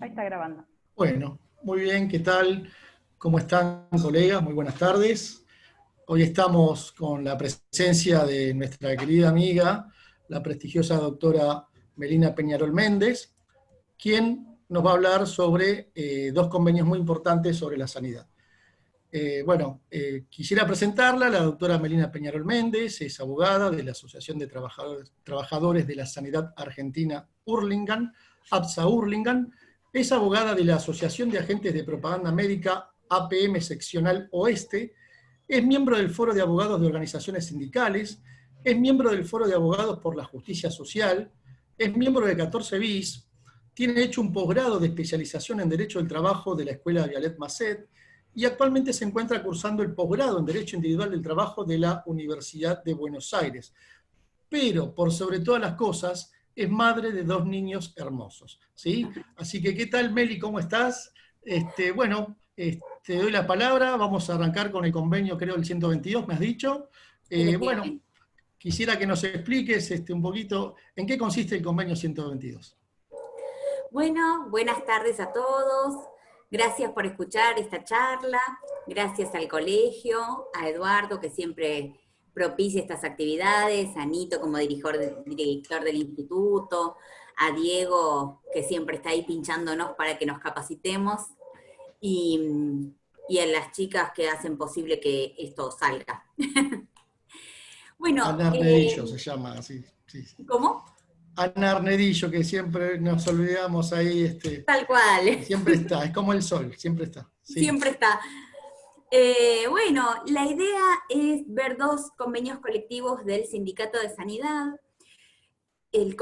Ahí está grabando. Bueno, muy bien, ¿qué tal? ¿Cómo están, colegas? Muy buenas tardes. Hoy estamos con la presencia de nuestra querida amiga, la prestigiosa doctora Melina Peñarol Méndez, quien nos va a hablar sobre dos convenios muy importantes sobre la sanidad. Quisiera presentarla. La doctora Melina Peñarol Méndez es abogada de la Asociación de Trabajadores de la Sanidad Argentina Hurlingham, APSA Hurlingham. Es abogada de la Asociación de Agentes de Propaganda Médica APM Seccional Oeste. Es miembro del Foro de Abogados de Organizaciones Sindicales. Es miembro del Foro de Abogados por la Justicia Social. Es miembro de 14 bis. Tiene hecho un posgrado de especialización en Derecho del Trabajo de la Escuela Vialet Masset y actualmente se encuentra cursando el posgrado en Derecho Individual del Trabajo de la Universidad de Buenos Aires. Pero, por sobre todas las cosas, es madre de dos niños hermosos, ¿sí? Así que, ¿qué tal, Meli? ¿Cómo estás? Te doy la palabra. Vamos a arrancar con el convenio, creo, el 122, me has dicho. Efectivamente. Quisiera que nos expliques un poquito en qué consiste el convenio 122. Bueno, buenas tardes a todos. Gracias por escuchar esta charla. Gracias al colegio, a Eduardo, que siempre propicia estas actividades, a Nito como director del instituto, a Diego, que siempre está ahí pinchándonos para que nos capacitemos, y, y a las chicas que hacen posible que esto salga. Bueno, Ana Arnedillo se llama así. Sí, sí. ¿cómo? Ana Arnedillo, que siempre nos olvidamos ahí, Tal cual. siempre está, es como el sol, siempre está. Sí. Siempre está. Bueno, la idea es ver dos convenios colectivos del Sindicato de Sanidad. El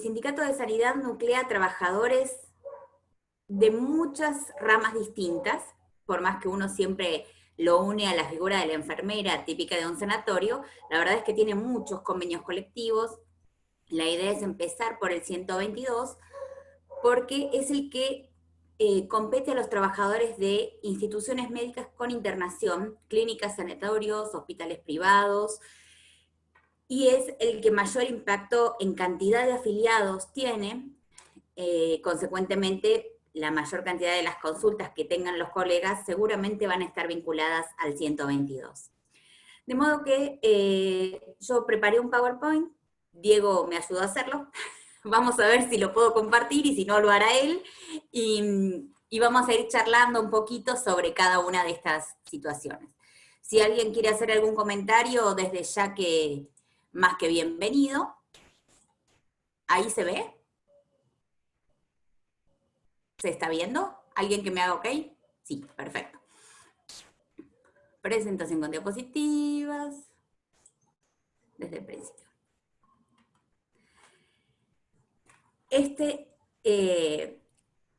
Sindicato de Sanidad nuclea trabajadores de muchas ramas distintas, por más que uno siempre lo une a la figura de la enfermera típica de un sanatorio, la verdad es que tiene muchos convenios colectivos. La idea es empezar por el 122, porque es el que compete a los trabajadores de instituciones médicas con internación, clínicas, sanatorios, hospitales privados, y es el que mayor impacto en cantidad de afiliados tiene. Consecuentemente, la mayor cantidad de las consultas que tengan los colegas seguramente van a estar vinculadas al 122. De modo que yo preparé un PowerPoint, Diego me ayudó a hacerlo, vamos a ver si lo puedo compartir y si no lo hará él, y vamos a ir charlando un poquito sobre cada una de estas situaciones. Si alguien quiere hacer algún comentario, desde ya que más que bienvenido. ¿Ahí se ve? ¿Se está viendo? ¿Alguien que me haga ok? Sí, perfecto. Presentación con diapositivas. Desde el principio.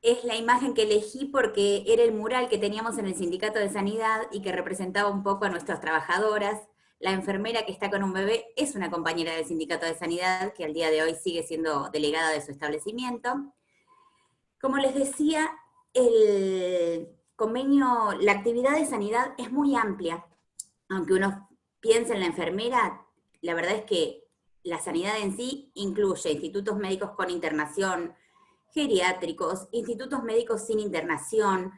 Es la imagen que elegí porque era el mural que teníamos en el Sindicato de Sanidad y que representaba un poco a nuestras trabajadoras. La enfermera que está con un bebé es una compañera del Sindicato de Sanidad que al día de hoy sigue siendo delegada de su establecimiento. Como les decía, el convenio, la actividad de sanidad es muy amplia. Aunque uno piense en la enfermera, la verdad es que la sanidad en sí incluye institutos médicos con internación, geriátricos, institutos médicos sin internación,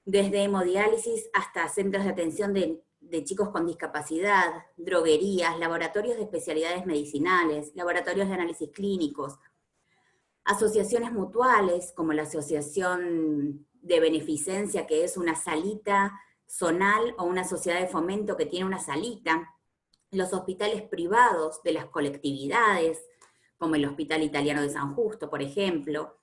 desde hemodiálisis hasta centros de atención de chicos con discapacidad, droguerías, laboratorios de especialidades medicinales, laboratorios de análisis clínicos, asociaciones mutuales, como la Asociación de Beneficencia, que es una salita zonal, o una sociedad de fomento que tiene una salita, los hospitales privados de las colectividades, como el Hospital Italiano de San Justo, por ejemplo,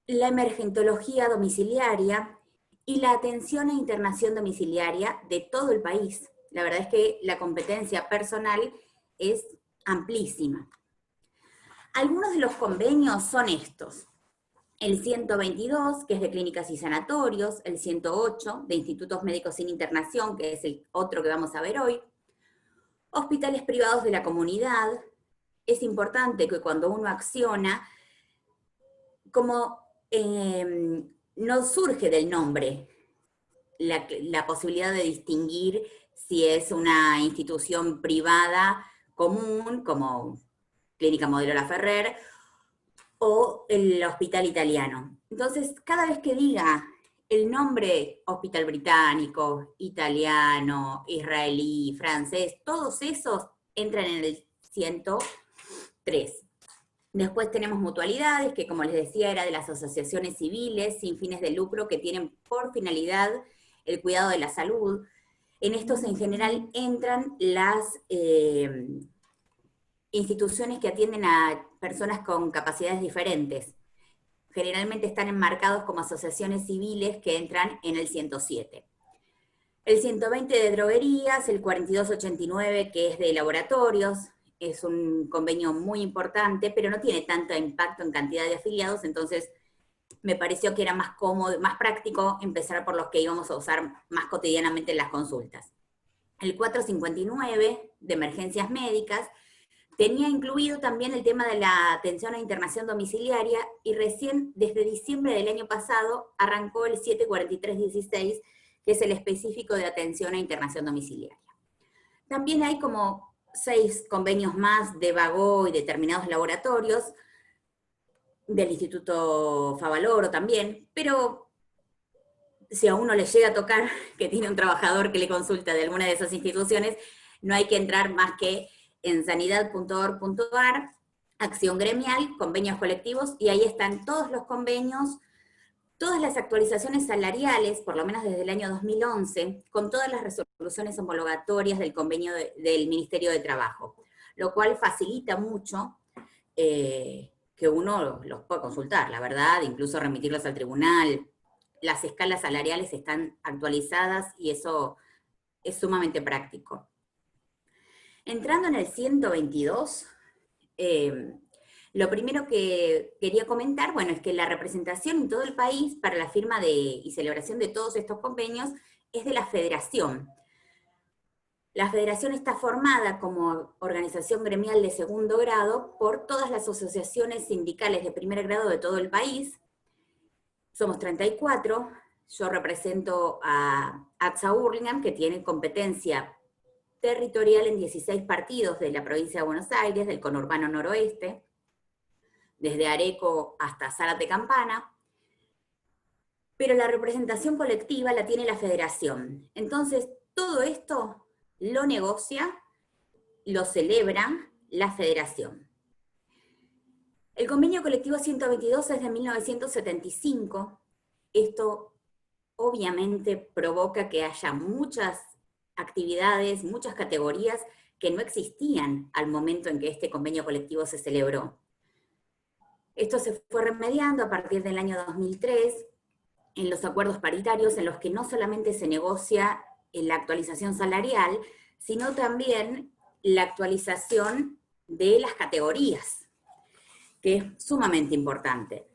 la emergentología domiciliaria y la atención e internación domiciliaria de todo el país. La verdad es que la competencia personal es amplísima. Algunos de los convenios son estos: el 122, que es de clínicas y sanatorios; el 108, de institutos médicos sin internación, que es el otro que vamos a ver hoy; hospitales privados de la comunidad. Es importante que cuando uno acciona, como no surge del nombre la posibilidad de distinguir si es una institución privada común, como Clínica Modelo Laferrer, o el hospital italiano. Entonces, cada vez que diga el nombre hospital británico, italiano, israelí, francés, todos esos entran en el 103. Después tenemos mutualidades, que como les decía era de las asociaciones civiles sin fines de lucro que tienen por finalidad el cuidado de la salud. En estos en general entran las instituciones que atienden a personas con capacidades diferentes. Generalmente están enmarcados como asociaciones civiles que entran en el 107. El 120 de droguerías, el 4289 que es de laboratorios, es un convenio muy importante, pero no tiene tanto impacto en cantidad de afiliados, entonces me pareció que era más cómodo, más práctico empezar por los que íbamos a usar más cotidianamente en las consultas. El 459 de emergencias médicas tenía incluido también el tema de la atención a internación domiciliaria y recién desde diciembre del año pasado arrancó el 74316, que es el específico de atención a internación domiciliaria. También hay como 6 convenios más de Vago y determinados laboratorios, del Instituto Favaloro también, pero si a uno le llega a tocar que tiene un trabajador que le consulta de alguna de esas instituciones, no hay que entrar más que en sanidad.org.ar, acción gremial, convenios colectivos, y ahí están todos los convenios, todas las actualizaciones salariales, por lo menos desde el año 2011, con todas las resoluciones homologatorias del convenio del Ministerio de Trabajo, lo cual facilita mucho que uno los pueda consultar, la verdad, incluso remitirlos al tribunal. Las escalas salariales están actualizadas y eso es sumamente práctico. Entrando en el 122, lo primero que quería comentar, bueno, es que la representación en todo el país para la firma y celebración de todos estos convenios es de la Federación. La Federación está formada como organización gremial de segundo grado por todas las asociaciones sindicales de primer grado de todo el país. Somos 34, yo represento a ATSA Hurlingham, que tiene competencia territorial en 16 partidos de la provincia de Buenos Aires, del conurbano noroeste, desde Areco hasta Zárate Campana, pero la representación colectiva la tiene la Federación. Entonces, todo esto lo negocia, lo celebra la Federación. El convenio colectivo 122 es de 1975. Esto obviamente provoca que haya muchas actividades, muchas categorías que no existían al momento en que este convenio colectivo se celebró. Esto se fue remediando a partir del año 2003 en los acuerdos paritarios, en los que no solamente se negocia la actualización salarial, sino también la actualización de las categorías, que es sumamente importante.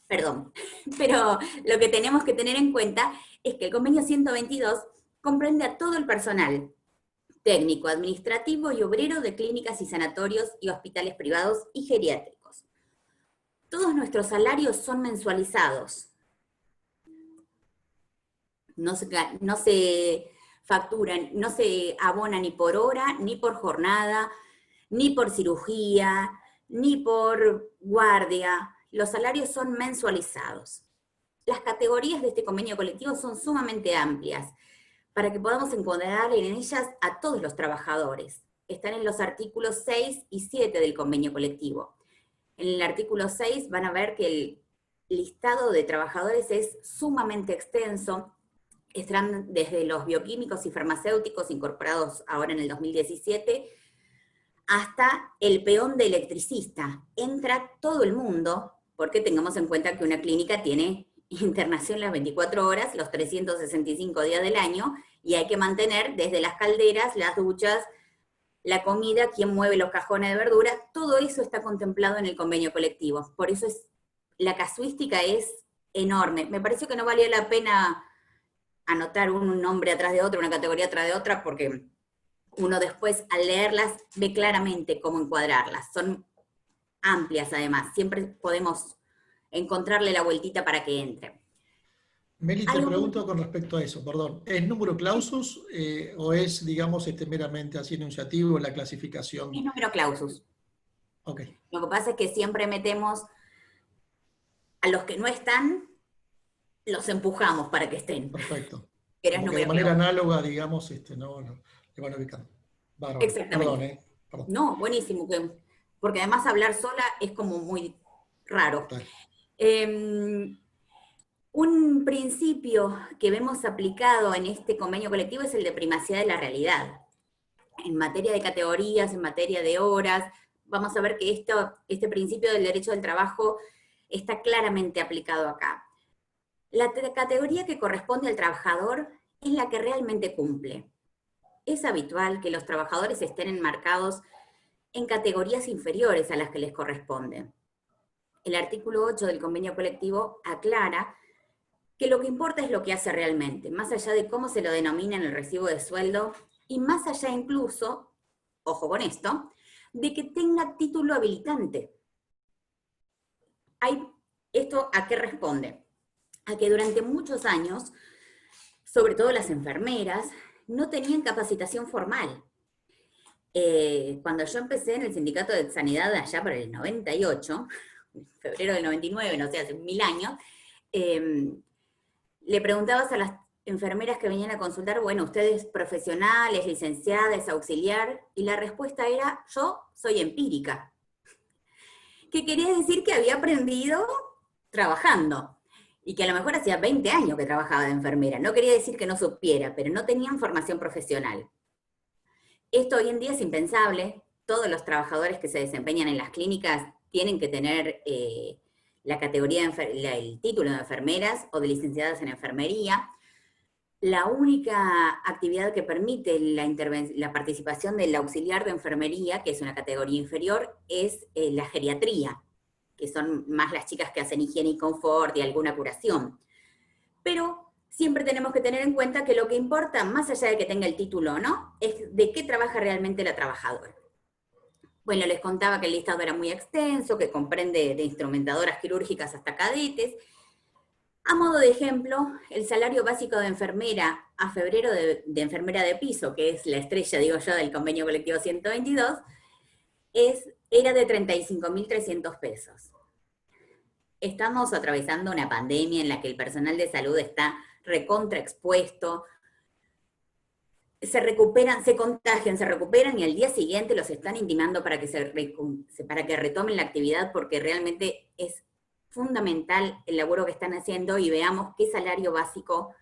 Perdón, pero lo que tenemos que tener en cuenta es que el convenio 122 comprende a todo el personal técnico, administrativo y obrero de clínicas y sanatorios y hospitales privados y geriátricos. Todos nuestros salarios son mensualizados. No se facturan, no se abona ni por hora, ni por jornada, ni por cirugía, ni por guardia. Los salarios son mensualizados. Las categorías de este convenio colectivo son sumamente amplias, para que podamos encuadrar en ellas a todos los trabajadores. Están en los artículos 6 y 7 del convenio colectivo. En el artículo 6 van a ver que el listado de trabajadores es sumamente extenso. Están desde los bioquímicos y farmacéuticos incorporados ahora en el 2017, hasta el peón de electricista. Entra todo el mundo, porque tengamos en cuenta que una clínica tiene internación las 24 horas, los 365 días del año, y hay que mantener desde las calderas, las duchas, la comida, quién mueve los cajones de verdura, todo eso está contemplado en el convenio colectivo. Por eso la casuística es enorme. Me pareció que no valía la pena anotar un nombre atrás de otro, una categoría atrás de otra, porque uno después al leerlas ve claramente cómo encuadrarlas. Son amplias además, siempre podemos encontrarle la vueltita para que entre. Meli, te pregunto con respecto a eso, perdón. ¿Es número clausus o es, digamos, meramente así enunciativo la clasificación? Es número clausus. Ok, Lo que pasa es que siempre metemos a los que no están, los empujamos para que estén, perfecto. que no es Como que de número manera clave. análoga, digamos, no, le van ubicando. Bárbaro. Perdón, Exactamente. perdón. No, buenísimo, porque además hablar sola es como muy raro. Dale. Eh, un principio que vemos aplicado en este convenio colectivo es el de primacía de la realidad. En materia de categorías, en materia de horas, vamos a ver que este principio del derecho del trabajo está claramente aplicado acá. La categoría que corresponde al trabajador es la que realmente cumple. Es habitual que los trabajadores estén enmarcados en categorías inferiores a las que les corresponde. El artículo 8 del convenio colectivo aclara que lo que importa es lo que hace realmente, más allá de cómo se lo denomina en el recibo de sueldo y más allá incluso, ojo con esto, de que tenga título habilitante. ¿Esto a qué responde? A que durante muchos años, sobre todo las enfermeras, no tenían capacitación formal. Cuando yo empecé en el sindicato de sanidad allá por el 98, febrero del 99, no sé, hace 1000 años, eh, le preguntabas a las enfermeras que venían a consultar, bueno, ¿usted es profesional, es licenciada, es auxiliar? Y la respuesta era, yo soy empírica. Que quería decir que había aprendido trabajando. Y que a lo mejor hacía 20 años que trabajaba de enfermera. No quería decir que no supiera, pero no tenían formación profesional. Esto hoy en día es impensable. Todos los trabajadores que se desempeñan en las clínicas tienen que tener la categoría, el título de enfermeras o de licenciadas en enfermería. La única actividad que permite la participación del auxiliar de enfermería, que es una categoría inferior, es la geriatría, que son más las chicas que hacen higiene y confort y alguna curación. Pero siempre tenemos que tener en cuenta que lo que importa, más allá de que tenga el título o no, es de qué trabaja realmente la trabajadora. Bueno, les contaba que el listado era muy extenso, que comprende de instrumentadoras quirúrgicas hasta cadetes. A modo de ejemplo, el salario básico de enfermera a febrero de enfermera de piso, que es la estrella, digo yo, del convenio colectivo 122, era de 35.300 pesos. Estamos atravesando una pandemia en la que el personal de salud está recontraexpuesto, se recuperan, se contagian, se recuperan y al día siguiente los están intimando para que retomen la actividad porque realmente es fundamental el laburo que están haciendo y veamos qué salario básico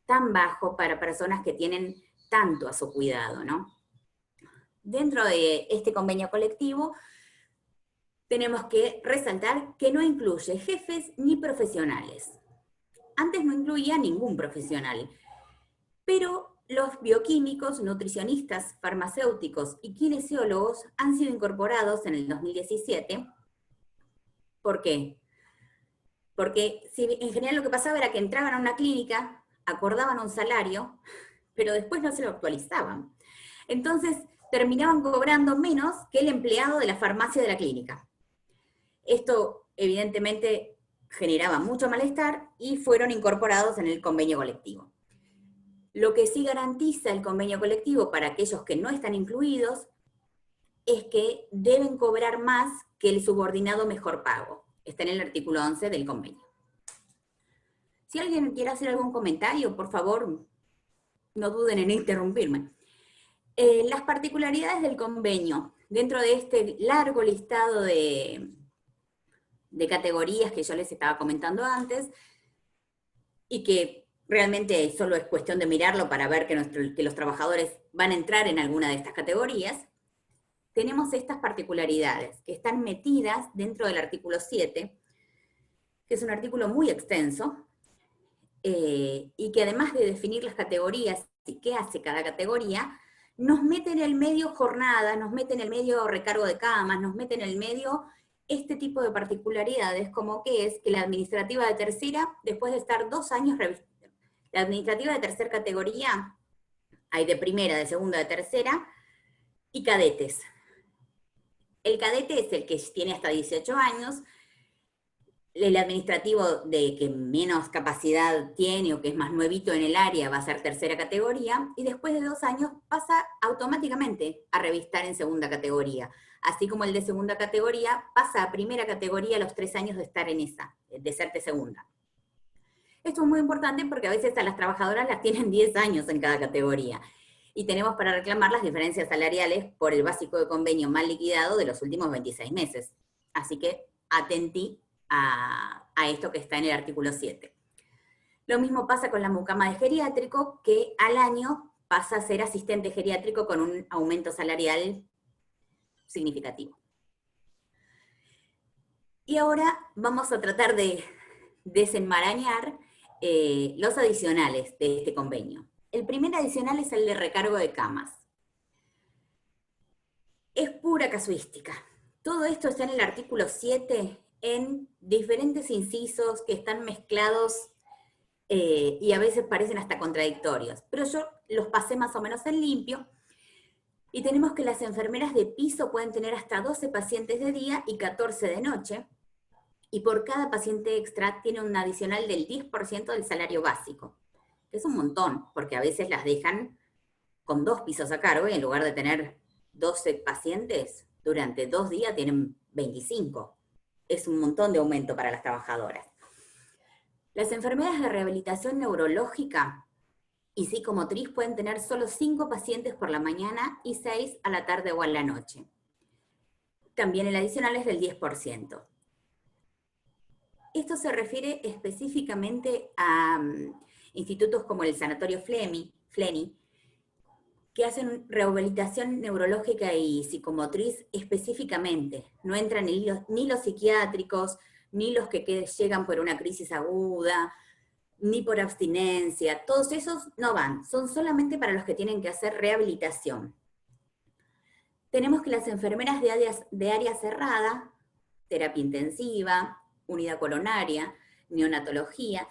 tan bajo para personas que tienen tanto a su cuidado, ¿no? Dentro de este convenio colectivo tenemos que resaltar que no incluye jefes ni profesionales. Antes no incluía ningún profesional, pero los bioquímicos, nutricionistas, farmacéuticos y kinesiólogos han sido incorporados en el 2017. ¿Por qué? Porque en general lo que pasaba era que entraban a una clínica, acordaban un salario, pero después no se lo actualizaban. Entonces terminaban cobrando menos que el empleado de la farmacia de la clínica. Esto evidentemente generaba mucho malestar y fueron incorporados en el convenio colectivo. Lo que sí garantiza el convenio colectivo para aquellos que no están incluidos es que deben cobrar más que el subordinado mejor pago. Está en el artículo 11 del convenio. Si alguien quiere hacer algún comentario, por favor, no duden en interrumpirme. Las particularidades del convenio, dentro de este largo listado de categorías que yo les estaba comentando antes, y que realmente solo es cuestión de mirarlo para ver que los trabajadores van a entrar en alguna de estas categorías, tenemos estas particularidades que están metidas dentro del artículo 7, que es un artículo muy extenso, y que además de definir las categorías y qué hace cada categoría, nos mete en el medio jornada, nos mete en el medio recargo de camas, nos mete en el medio este tipo de particularidades, como que es que la administrativa de tercera, después de estar 2 años revisando, la administrativa de tercera categoría, hay de primera, de segunda, de tercera, y cadetes. El cadete es el que tiene hasta 18 años, el administrativo de que menos capacidad tiene o que es más nuevito en el área va a ser tercera categoría, y después de 2 años pasa automáticamente a revistar en segunda categoría. así como el de segunda categoría pasa a primera categoría a los 3 años de estar en esa, de ser de segunda. Esto es muy importante porque a veces a las trabajadoras las tienen 10 años en cada categoría, y tenemos para reclamar las diferencias salariales por el básico de convenio mal liquidado de los últimos 26 meses. Así que atentí a esto que está en el artículo 7. Lo mismo pasa con la mucama de geriátrico, que al año pasa a ser asistente geriátrico con un aumento salarial significativo. Y ahora vamos a tratar de desenmarañar los adicionales de este convenio. El primer adicional es el de recargo de camas. Es pura casuística. Todo esto está en el artículo 7 en diferentes incisos que están mezclados y a veces parecen hasta contradictorios, pero yo los pasé más o menos en limpio. Y tenemos que las enfermeras de piso pueden tener hasta 12 pacientes de día y 14 de noche, y por cada paciente extra tiene un adicional del 10% del salario básico, que es un montón, porque a veces las dejan con 2 pisos a cargo y en lugar de tener 12 pacientes, durante 2 días tienen 25. Es un montón de aumento para las trabajadoras. Las enfermeras de rehabilitación neurológica y psicomotriz pueden tener solo 5 pacientes por la mañana y 6 a la tarde o a la noche. También el adicional es del 10%. Esto se refiere específicamente a institutos como el Sanatorio Fleni, que hacen rehabilitación neurológica y psicomotriz específicamente. No entran ni los psiquiátricos, ni los que llegan por una crisis aguda, ni por abstinencia. Todos esos no van, son solamente para los que tienen que hacer rehabilitación. Tenemos que las enfermeras de área cerrada, terapia intensiva, unidad coronaria, neonatología,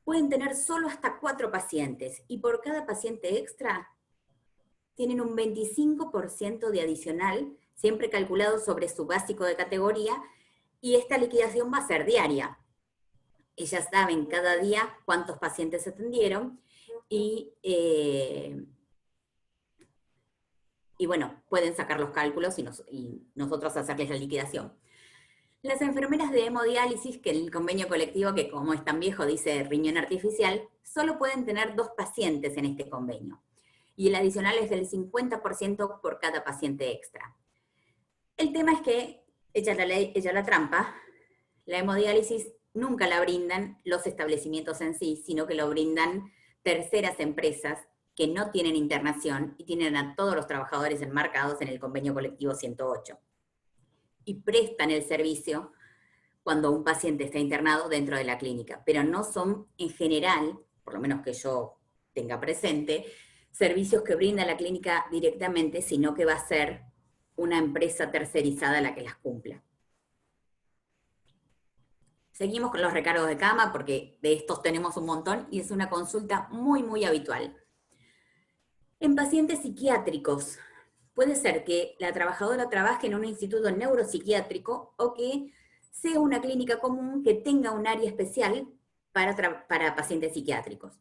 pueden tener solo hasta 4 pacientes, y por cada paciente extra tienen un 25% de adicional, siempre calculado sobre su básico de categoría, y esta liquidación va a ser diaria. Ellas saben cada día cuántos pacientes se atendieron, y bueno, pueden sacar los cálculos y nosotros hacerles la liquidación. Las enfermeras de hemodiálisis, que el convenio colectivo, que como es tan viejo dice riñón artificial, solo pueden tener 2 pacientes en este convenio, y el adicional es del 50% por cada paciente extra. El tema es que, hecha la trampa, la hemodiálisis nunca la brindan los establecimientos en sí, sino que lo brindan terceras empresas que no tienen internación y tienen a todos los trabajadores enmarcados en el convenio colectivo 108. Y prestan el servicio cuando un paciente está internado dentro de la clínica, pero no son en general, por lo menos que yo tenga presente, servicios que brinda la clínica directamente, sino que va a ser una empresa tercerizada la que las cumpla. Seguimos con los recargos de cama, porque de estos tenemos un montón y es una consulta muy, muy habitual. En pacientes psiquiátricos, puede ser que la trabajadora trabaje en un instituto neuropsiquiátrico o que sea una clínica común que tenga un área especial para pacientes psiquiátricos.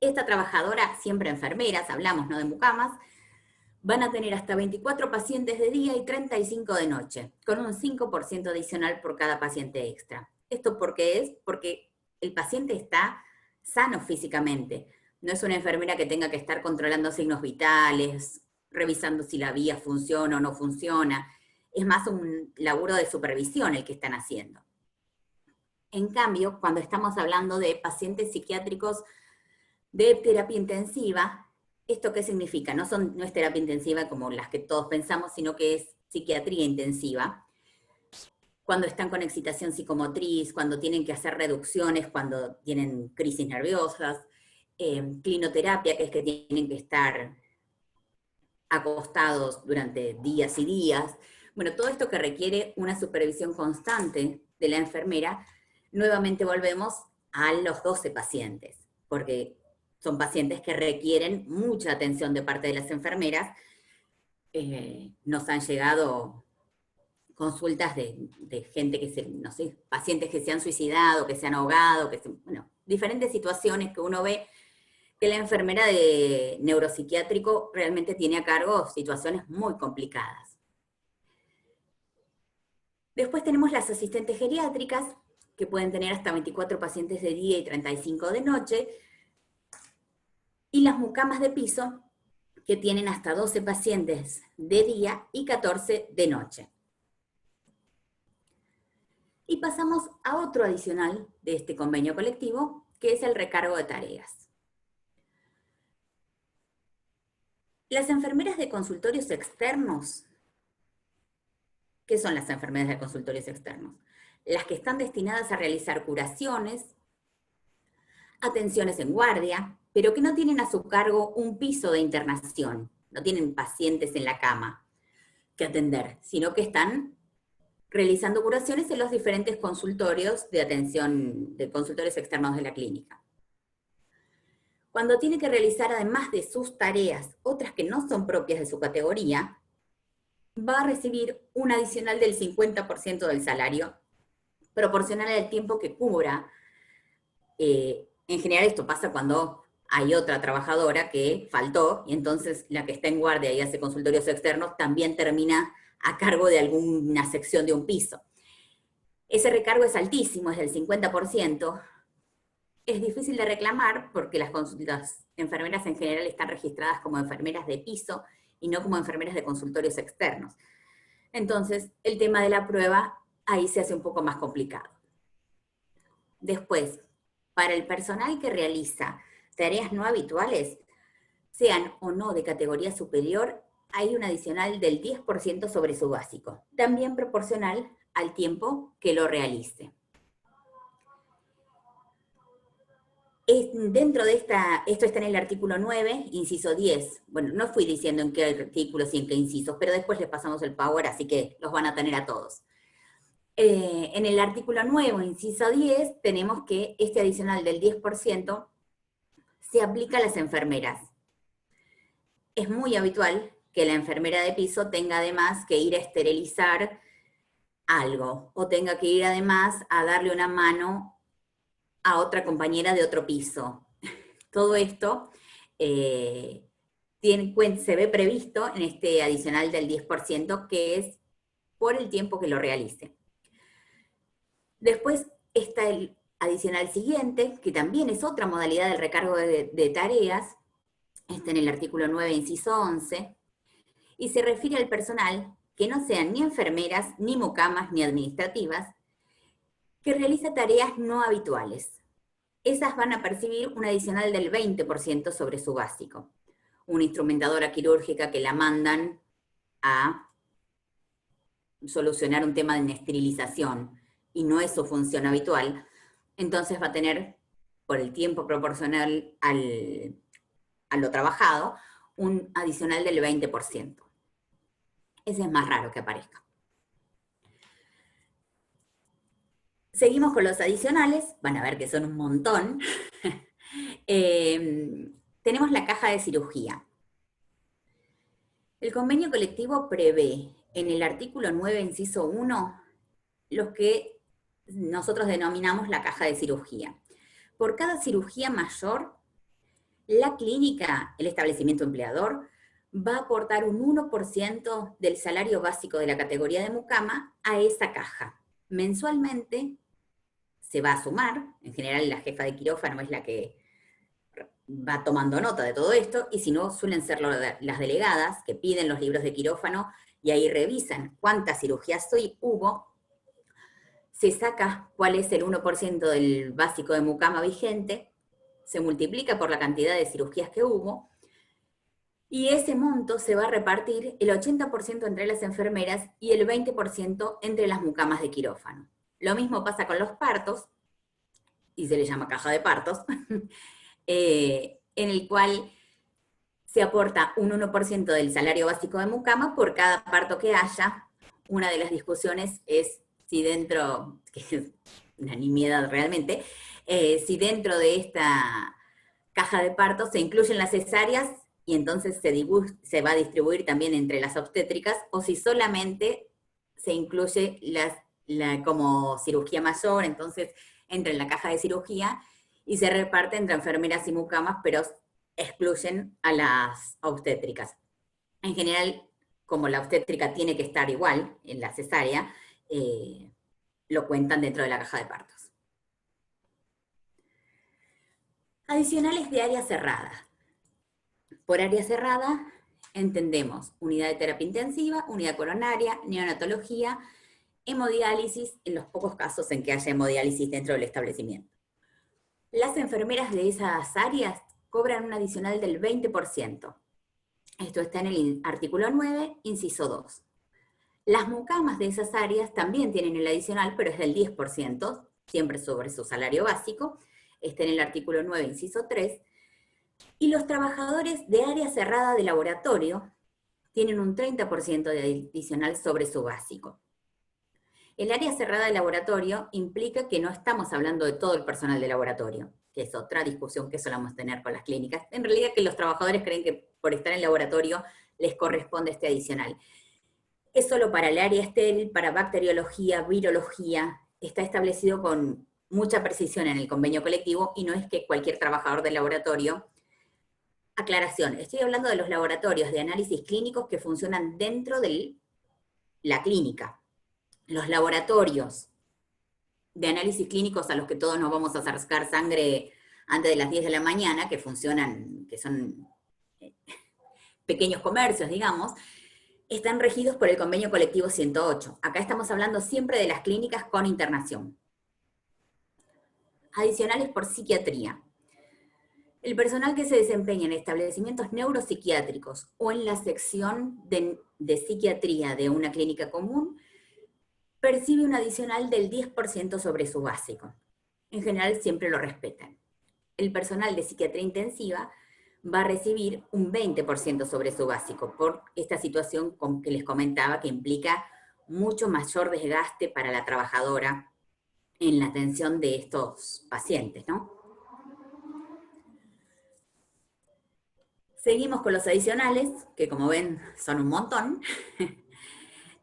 Esta trabajadora, siempre enfermeras, hablamos no de mucamas, van a tener hasta 24 pacientes de día y 35 de noche, con un 5% adicional por cada paciente extra. ¿Esto por qué es? Porque el paciente está sano físicamente. No es una enfermera que tenga que estar controlando signos vitales, revisando si la vía funciona o no funciona. Es más un laburo de supervisión el que están haciendo. En cambio, cuando estamos hablando de pacientes psiquiátricos de terapia intensiva, ¿esto qué significa? No es terapia intensiva como las que todos pensamos, sino que es psiquiatría intensiva. Cuando están con excitación psicomotriz, cuando tienen que hacer reducciones, cuando tienen crisis nerviosas, clinoterapia, que es que tienen que estar acostados durante días y días. Bueno, todo esto que requiere una supervisión constante de la enfermera, nuevamente volvemos a los 12 pacientes, porque son pacientes que requieren mucha atención de parte de las enfermeras. Nos han llegado consultas de gente que no sé, pacientes que se han suicidado, que se han ahogado, bueno, diferentes situaciones que uno ve que la enfermera de neuropsiquiátrico realmente tiene a cargo situaciones muy complicadas. Después tenemos las asistentes geriátricas, que pueden tener hasta 24 pacientes de día y 35 de noche, y las mucamas de piso, que tienen hasta 12 pacientes de día y 14 de noche. Y pasamos a otro adicional de este convenio colectivo, que es el recargo de tareas. Las enfermeras de consultorios externos, ¿qué son las enfermeras de consultorios externos? Las que están destinadas a realizar curaciones, atenciones en guardia, pero que no tienen a su cargo un piso de internación, no tienen pacientes en la cama que atender, sino que están realizando curaciones en los diferentes consultorios de atención, de consultorios externos de la clínica. Cuando tiene que realizar, además de sus tareas, otras que no son propias de su categoría, va a recibir un adicional del 50% del salario, proporcional al tiempo que cubra. En general esto pasa cuando hay otra trabajadora que faltó, y entonces la que está en guardia y hace consultorios externos también termina a cargo de alguna sección de un piso. Ese recargo es altísimo, es del 50%. Es difícil de reclamar porque las enfermeras en general están registradas como enfermeras de piso y no como enfermeras de consultorios externos. Entonces, el tema de la prueba ahí se hace un poco más complicado. Después, para el personal que realiza tareas no habituales, sean o no de categoría superior, hay un adicional del 10% sobre su básico, también proporcional al tiempo que lo realice. Dentro de esto está en el artículo 9, inciso 10. Bueno, no fui diciendo en qué artículos y en qué incisos, pero después les pasamos el power, así que los van a tener a todos. En el artículo 9, inciso 10, tenemos que este adicional del 10% se aplica a las enfermeras. Es muy habitual que la enfermera de piso tenga además que ir a esterilizar algo, o tenga que ir además a darle una mano a otra compañera de otro piso. Todo esto se ve previsto en este adicional del 10%, que es por el tiempo que lo realice. Después está el adicional siguiente, que también es otra modalidad del recargo de tareas, está en el artículo 9, inciso 11, y se refiere al personal que no sean ni enfermeras, ni mucamas, ni administrativas, que realiza tareas no habituales. Esas van a percibir un adicional del 20% sobre su básico. Una instrumentadora quirúrgica que la mandan a solucionar un tema de esterilización y no es su función habitual, entonces va a tener, por el tiempo proporcional a lo trabajado, un adicional del 20%. Ese es más raro que aparezca. Seguimos con los adicionales, van a ver que son un montón. Tenemos la caja de cirugía. El convenio colectivo prevé en el artículo 9, inciso 1, los que nosotros denominamos la caja de cirugía. Por cada cirugía mayor, la clínica, el establecimiento empleador, va a aportar un 1% del salario básico de la categoría de mucama a esa caja. Mensualmente se va a sumar, en general la jefa de quirófano es la que va tomando nota de todo esto, y si no, suelen ser las delegadas que piden los libros de quirófano y ahí revisan cuántas cirugías hubo, se saca cuál es el 1% del básico de mucama vigente, se multiplica por la cantidad de cirugías que hubo, y ese monto se va a repartir el 80% entre las enfermeras y el 20% entre las mucamas de quirófano. Lo mismo pasa con los partos, y se le llama caja de partos, en el cual se aporta un 1% del salario básico de mucama por cada parto que haya. Una de las discusiones es si dentro, que es una nimiedad realmente, si dentro de esta caja de partos se incluyen las cesáreas y entonces se va a distribuir también entre las obstétricas, o si solamente se incluye como cirugía mayor, entonces entra en la caja de cirugía y se reparte entre enfermeras y mucamas, pero excluyen a las obstétricas. En general, como la obstétrica tiene que estar igual en la cesárea, lo cuentan dentro de la caja de partos. Adicionales de área cerrada. Por área cerrada entendemos unidad de terapia intensiva, unidad coronaria, neonatología, hemodiálisis, en los pocos casos en que haya hemodiálisis dentro del establecimiento. Las enfermeras de esas áreas cobran un adicional del 20%. Esto está en el artículo 9, inciso 2. Las mucamas de esas áreas también tienen el adicional, pero es del 10%, siempre sobre su salario básico. Está en el artículo 9, inciso 3. Y los trabajadores de área cerrada de laboratorio tienen un 30% de adicional sobre su básico. El área cerrada de laboratorio implica que no estamos hablando de todo el personal de laboratorio, que es otra discusión que solemos tener con las clínicas. En realidad que los trabajadores creen que por estar en laboratorio les corresponde este adicional. Es solo para el área estéril, para bacteriología, virología, está establecido con mucha precisión en el convenio colectivo y no es que cualquier trabajador del laboratorio. Aclaración, estoy hablando de los laboratorios de análisis clínicos que funcionan dentro de la clínica. Los laboratorios de análisis clínicos a los que todos nos vamos a sacar sangre antes de las 10 de la mañana, que funcionan, que son pequeños comercios, digamos, están regidos por el convenio colectivo 108. Acá estamos hablando siempre de las clínicas con internación. Adicionales por psiquiatría. El personal que se desempeña en establecimientos neuropsiquiátricos o en la sección de psiquiatría de una clínica común percibe un adicional del 10% sobre su básico. En general siempre lo respetan. El personal de psiquiatría intensiva va a recibir un 20% sobre su básico, por esta situación que les comentaba que implica mucho mayor desgaste para la trabajadora en la atención de estos pacientes, ¿no? Seguimos con los adicionales, que como ven son un montón.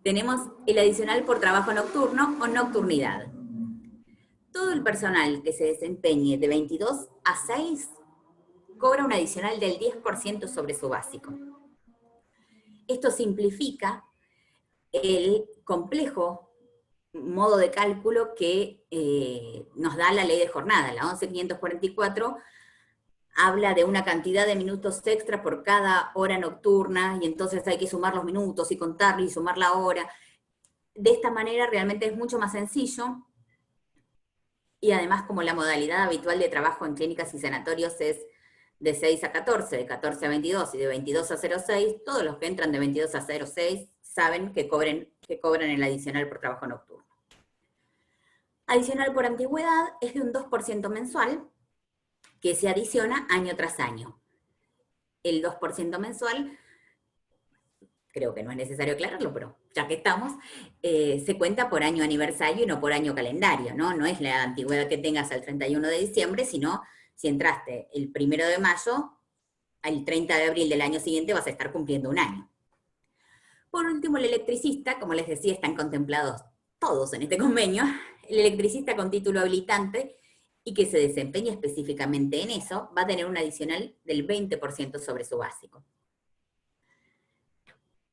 Tenemos el adicional por trabajo nocturno o nocturnidad. Todo el personal que se desempeñe de 22 a 6 cobra un adicional del 10% sobre su básico. Esto simplifica el complejo modo de cálculo que nos da la ley de jornada. La 11.544 habla de una cantidad de minutos extra por cada hora nocturna, y entonces hay que sumar los minutos y contarlo y sumar la hora. De esta manera realmente es mucho más sencillo, y además como la modalidad habitual de trabajo en clínicas y sanatorios es de 6 a 14, de 14 a 22 y de 22 a 06, todos los que entran de 22 a 06 saben que cobran el adicional por trabajo nocturno. Adicional por antigüedad es de un 2% mensual, que se adiciona año tras año. El 2% mensual, creo que no es necesario aclararlo, pero ya que estamos, se cuenta por año aniversario y no por año calendario, ¿no? No es la antigüedad que tengas al 31 de diciembre, sino si entraste el 1 de mayo, al 30 de abril del año siguiente vas a estar cumpliendo un año. Por último, el electricista, como les decía, están contemplados todos en este convenio. El electricista con título habilitante y que se desempeña específicamente en eso, va a tener un adicional del 20% sobre su básico.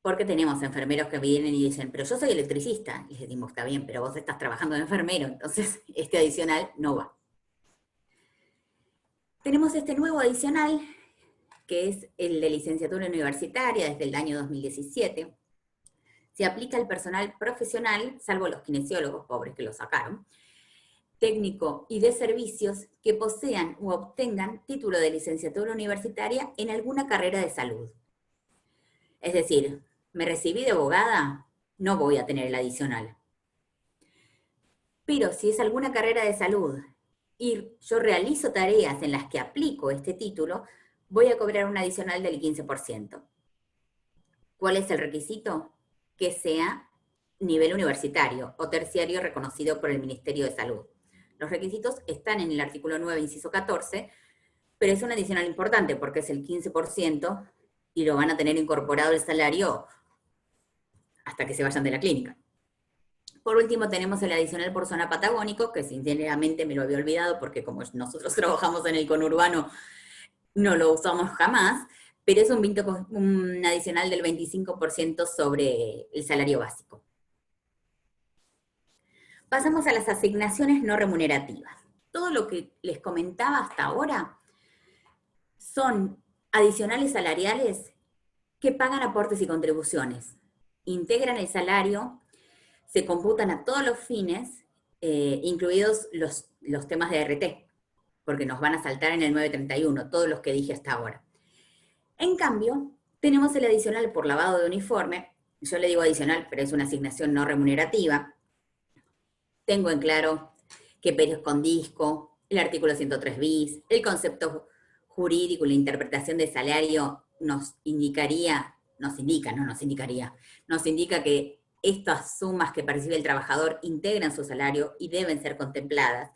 Porque tenemos enfermeros que vienen y dicen, pero yo soy electricista. Y les decimos, está bien, pero vos estás trabajando de enfermero, entonces este adicional no va. Tenemos este nuevo adicional, que es el de licenciatura universitaria desde el año 2017. Se aplica al personal profesional, salvo los kinesiólogos pobres que lo sacaron, técnico y de servicios que posean u obtengan título de licenciatura universitaria en alguna carrera de salud. Es decir, me recibí de abogada, no voy a tener el adicional. Pero si es alguna carrera de salud y yo realizo tareas en las que aplico este título, voy a cobrar un adicional del 15%. ¿Cuál es el requisito? Que sea nivel universitario o terciario reconocido por el Ministerio de Salud. Los requisitos están en el artículo 9, inciso 14, pero es un adicional importante porque es el 15% y lo van a tener incorporado el salario hasta que se vayan de la clínica. Por último tenemos el adicional por zona patagónico, que sinceramente me lo había olvidado porque como nosotros trabajamos en el conurbano no lo usamos jamás, pero es un adicional del 25% sobre el salario básico. pasamos a las asignaciones no remunerativas. Todo lo que les comentaba hasta ahora son adicionales salariales que pagan aportes y contribuciones. Integran el salario, se computan a todos los fines, incluidos los temas de RT, porque nos van a saltar en el 931, todos los que dije hasta ahora. En cambio, tenemos el adicional por lavado de uniforme. Yo le digo adicional, pero es una asignación no remunerativa. Tengo en claro que Pérez con disco, el artículo 103 bis, el concepto jurídico y la interpretación de salario nos indica que estas sumas que percibe el trabajador integran su salario y deben ser contempladas,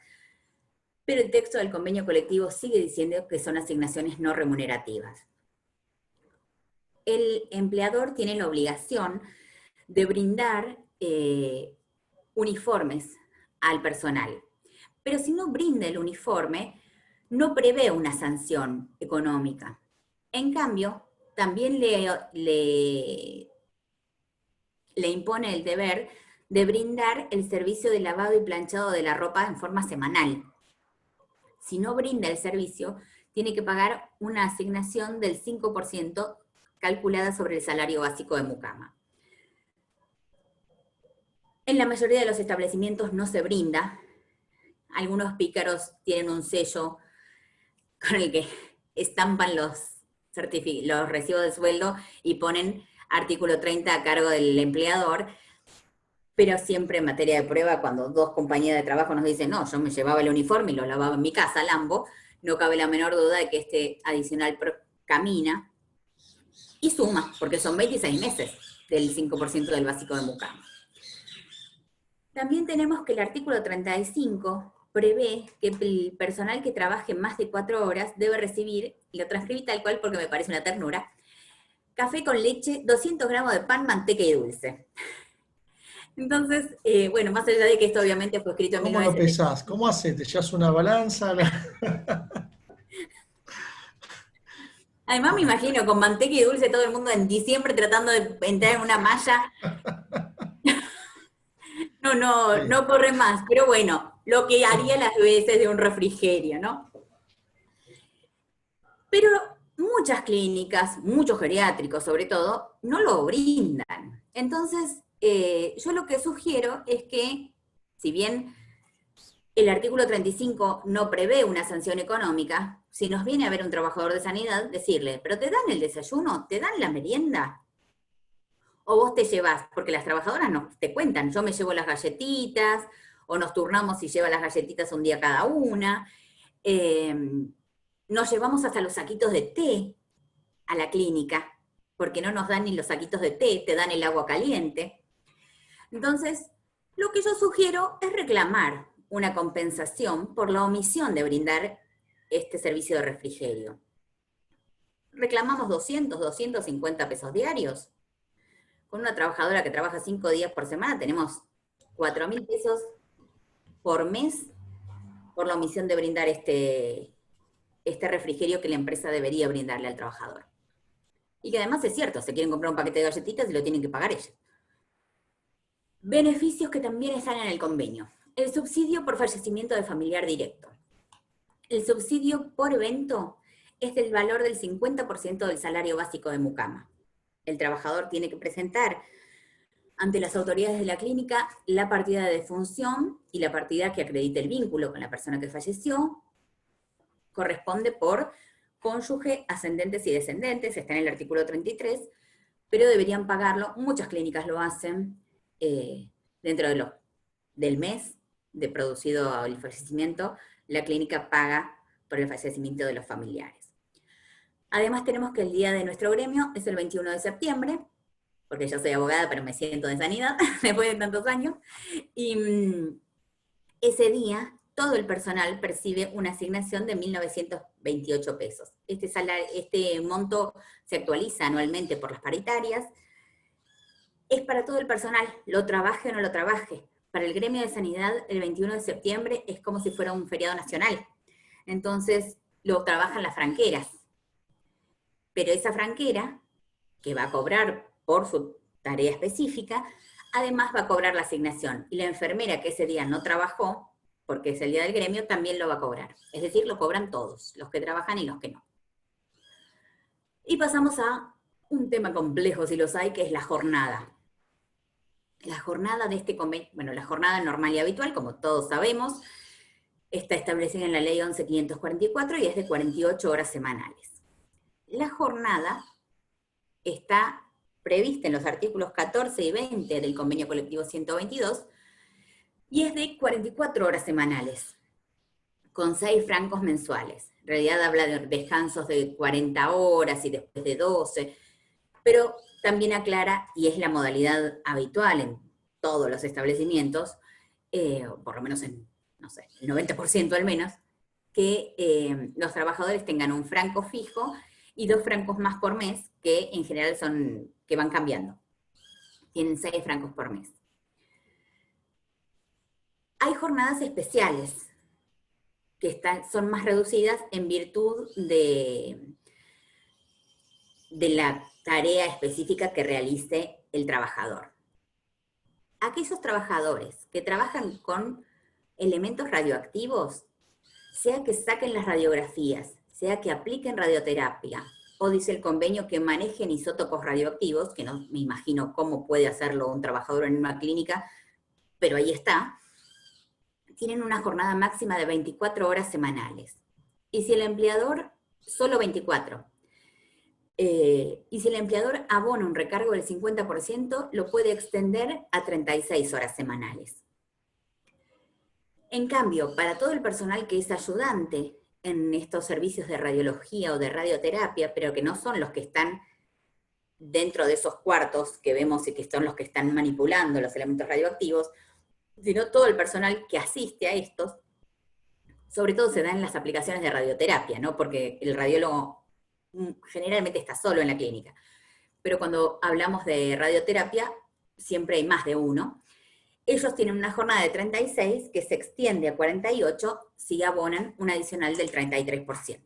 pero el texto del convenio colectivo sigue diciendo que son asignaciones no remunerativas. El empleador tiene la obligación de brindar uniformes al personal, pero si no brinda el uniforme, no prevé una sanción económica. En cambio, también le impone el deber de brindar el servicio de lavado y planchado de la ropa en forma semanal. Si no brinda el servicio, tiene que pagar una asignación del 5% calculada sobre el salario básico de Mucama. En la mayoría de los establecimientos no se brinda. Algunos pícaros tienen un sello con el que estampan los recibos de sueldo y ponen artículo 30 a cargo del empleador, pero siempre en materia de prueba, cuando dos compañeras de trabajo nos dicen, no, yo me llevaba el uniforme y lo lavaba en mi casa, Lambo, no cabe la menor duda de que este adicional camina y suma, porque son 26 meses del 5% del básico de Mucama. También tenemos que el artículo 35 prevé que el personal que trabaje más de 4 horas debe recibir, y lo transcribí tal cual porque me parece una ternura, café con leche, 200 gramos de pan, manteca y dulce. Entonces, bueno, más allá de que esto obviamente fue escrito en ¿Cómo lo 1975. pesás? ¿Cómo haces? ¿Te llevas una balanza? Además me imagino con manteca y dulce todo el mundo en diciembre tratando de entrar en una malla. No corre más, pero bueno, lo que haría las veces de un refrigerio, ¿no? Pero muchas clínicas, muchos geriátricos sobre todo, no lo brindan. Entonces, yo lo que sugiero es que, si bien el artículo 35 no prevé una sanción económica, si nos viene a ver un trabajador de sanidad, decirle, ¿pero te dan el desayuno? ¿Te dan la merienda? O vos te llevas, porque las trabajadoras nos te cuentan, yo me llevo las galletitas, o nos turnamos y lleva las galletitas un día cada una. Nos llevamos hasta los saquitos de té a la clínica, porque no nos dan ni los saquitos de té, te dan el agua caliente. Entonces, lo que yo sugiero es reclamar una compensación por la omisión de brindar este servicio de refrigerio. Reclamamos 250 pesos diarios. Con una trabajadora que trabaja 5 días por semana tenemos 4.000 pesos por mes por la omisión de brindar este refrigerio que la empresa debería brindarle al trabajador. Y que además es cierto, se quieren comprar un paquete de galletitas y lo tienen que pagar ellos. Beneficios que también están en el convenio. El subsidio por fallecimiento de familiar directo. El subsidio por evento es del valor del 50% del salario básico de Mucama. El trabajador tiene que presentar ante las autoridades de la clínica la partida de defunción y la partida que acredite el vínculo con la persona que falleció. Corresponde por cónyuge, ascendentes y descendentes, está en el artículo 33, pero deberían pagarlo, muchas clínicas lo hacen, dentro del mes de producido el fallecimiento, la clínica paga por el fallecimiento de los familiares. Además tenemos que el día de nuestro gremio es el 21 de septiembre, porque yo soy abogada, pero me siento de sanidad después de tantos años, y ese día todo el personal percibe una asignación de 1.928 pesos. Este monto se actualiza anualmente por las paritarias, es para todo el personal, lo trabaje o no lo trabaje. Para el gremio de sanidad, el 21 de septiembre es como si fuera un feriado nacional. Entonces, lo trabajan las franqueras. Pero esa franquera, que va a cobrar por su tarea específica, además va a cobrar la asignación. Y la enfermera que ese día no trabajó, porque es el día del gremio, también lo va a cobrar. Es decir, lo cobran todos, los que trabajan y los que no. Y pasamos a un tema complejo, si los hay, que es la jornada. La jornada de este convenio, bueno, la jornada normal y habitual, como todos sabemos, está establecida en la ley 11.544 y es de 48 horas semanales. La jornada está prevista en los artículos 14 y 20 del convenio colectivo 122 y es de 44 horas semanales, con 6 francos mensuales. En realidad habla de descansos de 40 horas y después de 12, pero también aclara, y es la modalidad habitual en todos los establecimientos, por lo menos en, no sé, el 90% al menos, que los trabajadores tengan un franco fijo y 2 francos más por mes, que en general son, que van cambiando. Tienen 6 francos por mes. Hay jornadas especiales que son más reducidas en virtud de la tarea específica que realice el trabajador. Aquellos trabajadores que trabajan con elementos radioactivos, sea que saquen las radiografías, sea que apliquen radioterapia, o dice el convenio que manejen isótopos radioactivos, que no me imagino cómo puede hacerlo un trabajador en una clínica, pero ahí está, tienen una jornada máxima de 24 horas semanales. Y si el empleador, solo 24, y si el empleador abona un recargo del 50%, lo puede extender a 36 horas semanales. En cambio, para todo el personal que es ayudante en estos servicios de radiología o de radioterapia, pero que no son los que están dentro de esos cuartos que vemos y que son los que están manipulando los elementos radioactivos, sino todo el personal que asiste a estos, sobre todo se da en las aplicaciones de radioterapia, ¿no? Porque el radiólogo generalmente está solo en la clínica. Pero cuando hablamos de radioterapia, siempre hay más de uno. Ellos tienen una jornada de 36 que se extiende a 48 si abonan un adicional del 33%.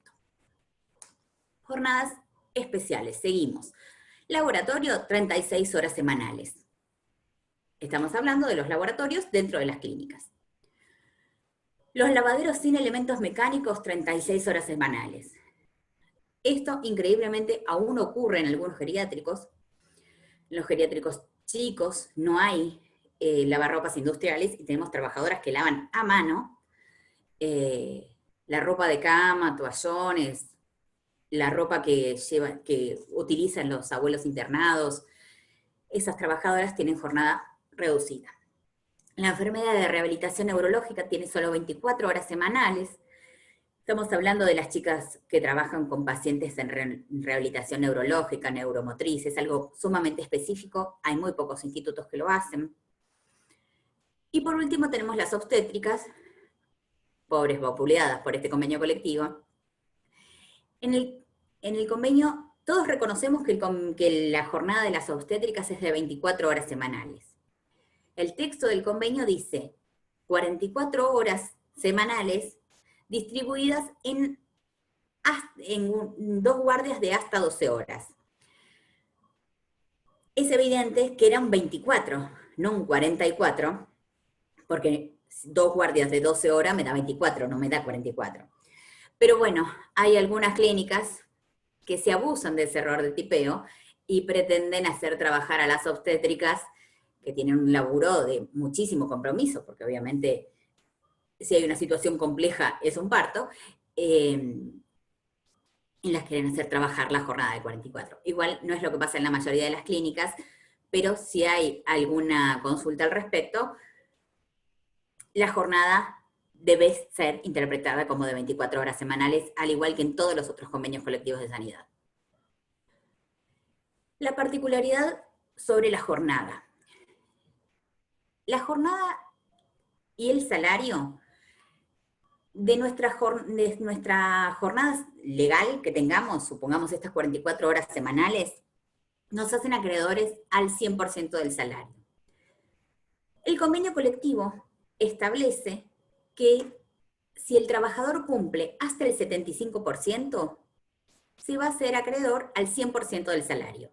Jornadas especiales, seguimos. Laboratorio, 36 horas semanales. Estamos hablando de los laboratorios dentro de las clínicas. Los lavaderos sin elementos mecánicos, 36 horas semanales. Esto, increíblemente, aún ocurre en algunos geriátricos. En los geriátricos chicos no hay lavarropas industriales y tenemos trabajadoras que lavan a mano la ropa de cama, toallones, la ropa que utilizan los abuelos internados. Esas trabajadoras tienen jornada reducida. La enfermera de rehabilitación neurológica tiene solo 24 horas semanales. Estamos hablando de las chicas que trabajan con pacientes en rehabilitación neurológica, neuromotriz, es algo sumamente específico, hay muy pocos institutos que lo hacen. Y por último tenemos las obstétricas, pobres vapuleadas por este convenio colectivo. En el convenio, todos reconocemos que la jornada de las obstétricas es de 24 horas semanales. El texto del convenio dice 44 horas semanales distribuidas en 2 guardias de hasta 12 horas. Es evidente que eran 24, no un 44, porque 2 guardias de 12 horas me da 24, no me da 44. Pero bueno, hay algunas clínicas que se abusan de ese error de tipeo y pretenden hacer trabajar a las obstétricas que tienen un laburo de muchísimo compromiso, porque obviamente si hay una situación compleja es un parto, y las quieren hacer trabajar la jornada de 44. Igual no es lo que pasa en la mayoría de las clínicas, pero si hay alguna consulta al respecto, la jornada debe ser interpretada como de 24 horas semanales, al igual que en todos los otros convenios colectivos de sanidad. La particularidad sobre la jornada. La jornada y el salario de nuestra jornada legal que tengamos, supongamos estas 44 horas semanales, nos hacen acreedores al 100% del salario. El convenio colectivo establece que si el trabajador cumple hasta el 75%, se va a ser acreedor al 100% del salario.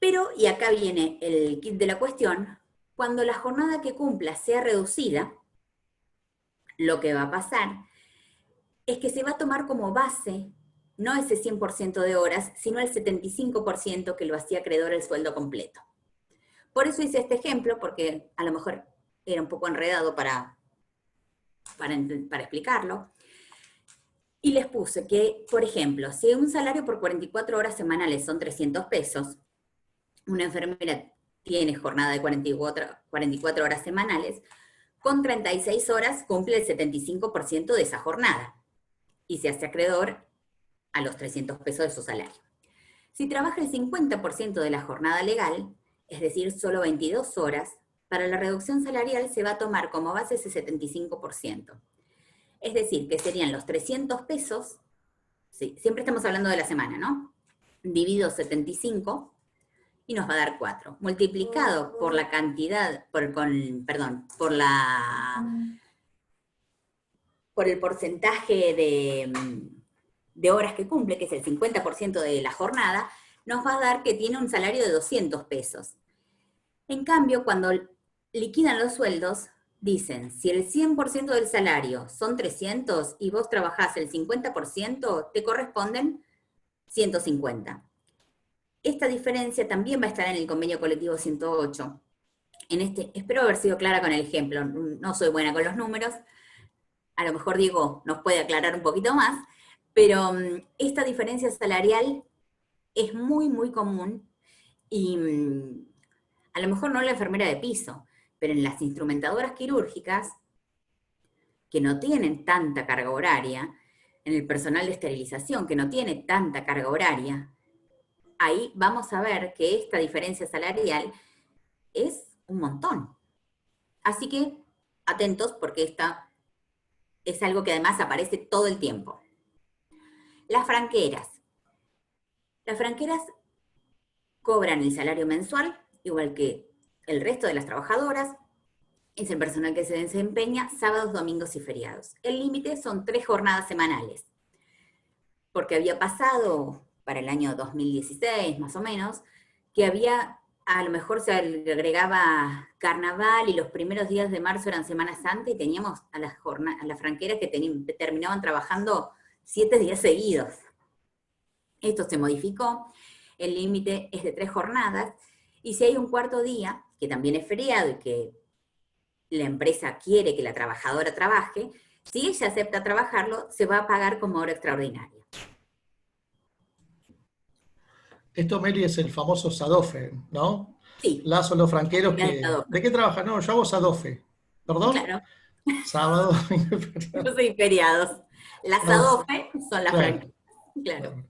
Pero, y acá viene el kit de la cuestión, cuando la jornada que cumpla sea reducida, lo que va a pasar es que se va a tomar como base no ese 100% de horas, sino el 75% que lo hacía acreedor el sueldo completo. Por eso hice este ejemplo, porque a lo mejor era un poco enredado para explicarlo. Y les puse que, por ejemplo, si un salario por 44 horas semanales son 300 pesos, una enfermera tiene jornada de 44 horas semanales, con 36 horas cumple el 75% de esa jornada y se hace acreedor a los 300 pesos de su salario. Si trabaja el 50% de la jornada legal, es decir, solo 22 horas, para la reducción salarial se va a tomar como base ese 75%. Es decir, que serían los 300 pesos, sí, siempre estamos hablando de la semana, ¿no? Dividido 75 y nos va a dar 4. Multiplicado por la cantidad, por el porcentaje de horas que cumple, que es el 50% de la jornada, nos va a dar que tiene un salario de 200 pesos. En cambio, cuando liquidan los sueldos, dicen, si el 100% del salario son 300 y vos trabajás el 50%, te corresponden 150. Esta diferencia también va a estar en el convenio colectivo 108. Espero haber sido clara con el ejemplo, no soy buena con los números, a lo mejor Diego nos puede aclarar un poquito más, pero esta diferencia salarial es muy, muy común y a lo mejor no en la enfermera de piso, pero en las instrumentadoras quirúrgicas, que no tienen tanta carga horaria, en el personal de esterilización, que no tiene tanta carga horaria, ahí vamos a ver que esta diferencia salarial es un montón. Así que, atentos, porque esta es algo que además aparece todo el tiempo. Las franqueras. Las franqueras cobran el salario mensual, igual que el resto de las trabajadoras. Es el personal que se desempeña sábados, domingos y feriados. El límite son 3 jornadas semanales, porque había pasado para el año 2016, más o menos, que a lo mejor se agregaba carnaval y los primeros días de marzo eran Semana Santa y teníamos a las franqueras que terminaban trabajando 7 días seguidos. Esto se modificó, el límite es de 3 jornadas, y si hay un cuarto día, que también es feriado y que la empresa quiere que la trabajadora trabaje, si ella acepta trabajarlo, se va a pagar como hora extraordinaria. Esto, Meli, es el famoso SADOFE, ¿no? Sí. Lazo los franqueros que... ¿De qué trabajan? No, yo hago SADOFE. ¿Perdón? Claro. Sábado, domingo y feriados. Yo soy feriados. Las SADOFE son las franqueras. Claro.